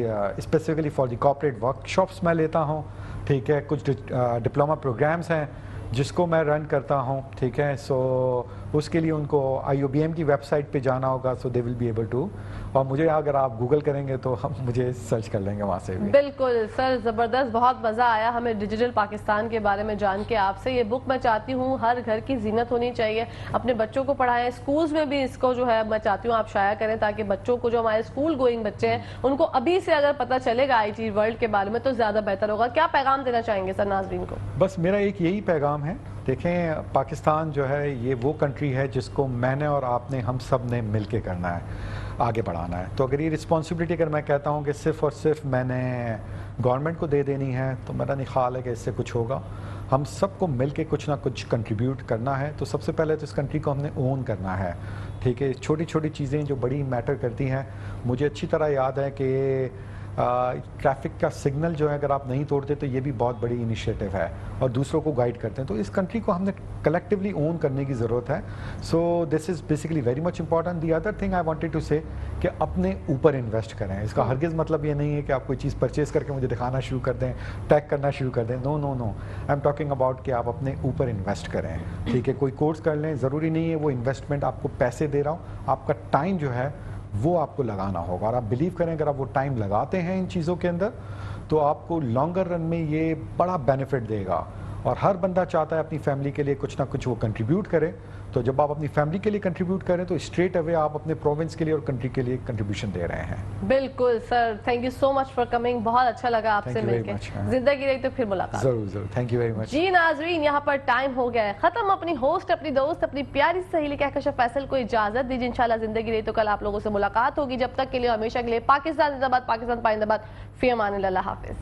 specifically for the corporate workshops मैं लेता हूँ। ठीक है, कुछ डिप्लोमा प्रोग्राम्स हैं जिसको मैं रन करता हूँ। ठीक है, सो उसके लिए उनको IOBM की वेबसाइट पे जाना होगा, so they will be able to. और मुझे अगर आप गूगल करेंगे तो हम मुझे सर्च कर लेंगे वहाँ से भी। बिल्कुल सर, ज़बरदस्त, बहुत मज़ा आया हमें डिजिटल पाकिस्तान के बारे में जान के आपसे। ये बुक मैं चाहती हूँ हर घर की जीनत होनी चाहिए, अपने बच्चों को पढ़ाएं, स्कूल्स में भी इसको जो है मैं चाहती हूँ आप शाया करें, ताकि बच्चों को जो हमारे स्कूल गोइंग बच्चे हैं उनको अभी से अगर पता चलेगा IT वर्ल्ड के बारे में तो ज़्यादा बेहतर होगा। क्या पैगाम देना चाहेंगे सर नाज़रीन को? बस मेरा एक यही पैगाम है, देखें पाकिस्तान जो है ये वो कंट्री है जिसको मैंने और आपने हम सब ने मिल के करना है, आगे बढ़ाना है। तो अगर ये रिस्पॉन्सिबिलिटी अगर मैं कहता हूँ कि सिर्फ़ और सिर्फ मैंने गवर्नमेंट को दे देनी है तो मेरा नहीं ख्याल है कि इससे कुछ होगा। हम सबको मिल के कुछ ना कुछ कंट्रीब्यूट करना है। तो सबसे पहले तो इस कंट्री को हमने ओन करना है। ठीक है, छोटी छोटी चीज़ें जो बड़ी मैटर करती हैं। मुझे अच्छी तरह याद है कि ट्रैफिक का सिग्नल जो है अगर आप नहीं तोड़ते तो ये भी बहुत बड़ी इनिशिएटिव है और दूसरों को गाइड करते हैं। तो इस कंट्री को हमने कलेक्टिवली ओन करने की ज़रूरत है। So this is basically very much important. The other thing I wanted to say कि अपने ऊपर इन्वेस्ट करें। इसका हरगिज़ मतलब ये नहीं है कि आप कोई चीज़ परचेज करके मुझे दिखाना शुरू कर दें, टैग करना शुरू कर दें। No no no, I am talking about कि आप अपने ऊपर इन्वेस्ट करें। ठीक है, कोई कोर्स कर लें, ज़रूरी नहीं है वो इन्वेस्टमेंट आपको पैसे दे रहा हूँ, आपका टाइम जो है वो आपको लगाना होगा। और आप बिलीव करें अगर आप वो टाइम लगाते हैं इन चीज़ों के अंदर तो आपको लॉन्गर रन में ये बड़ा बेनिफिट देगा। और हर बंदा चाहता है अपनी फैमिली के लिए कुछ ना कुछ वो कंट्रीब्यूट करे। तो जब आप अपनी फैमिली के लिए कंट्रीब्यूट करें तो स्ट्रेट अवे आप अपने प्रोविंस के लिए और कंट्री के लिए कंट्रीब्यूशन दे रहे हैं। बिल्कुल sir, thank you so much for coming, बहुत अच्छा लगा आपसे Thank you very मिलकर। much, हाँ। जिंदगी रही तो फिर मुलाकात। जरूर जरूर, थैंक यू वेरी मच। जी नाजरीन, यहाँ पर टाइम हो गया है खत्म। अपनी होस्ट, अपनी दोस्त, अपनी प्यारी सहेली कहकशां फैसल को इजाजत दीजिए। इंशाल्लाह जिंदगी रही तो कल आप लोगों से मुलाकात होगी। जब तक के लिए, हमेशा के लिए, पाकिस्तान जिंदाबाद, पाकिस्तान पाइंदाबाद, फी अमान अल्लाह, हाफिज।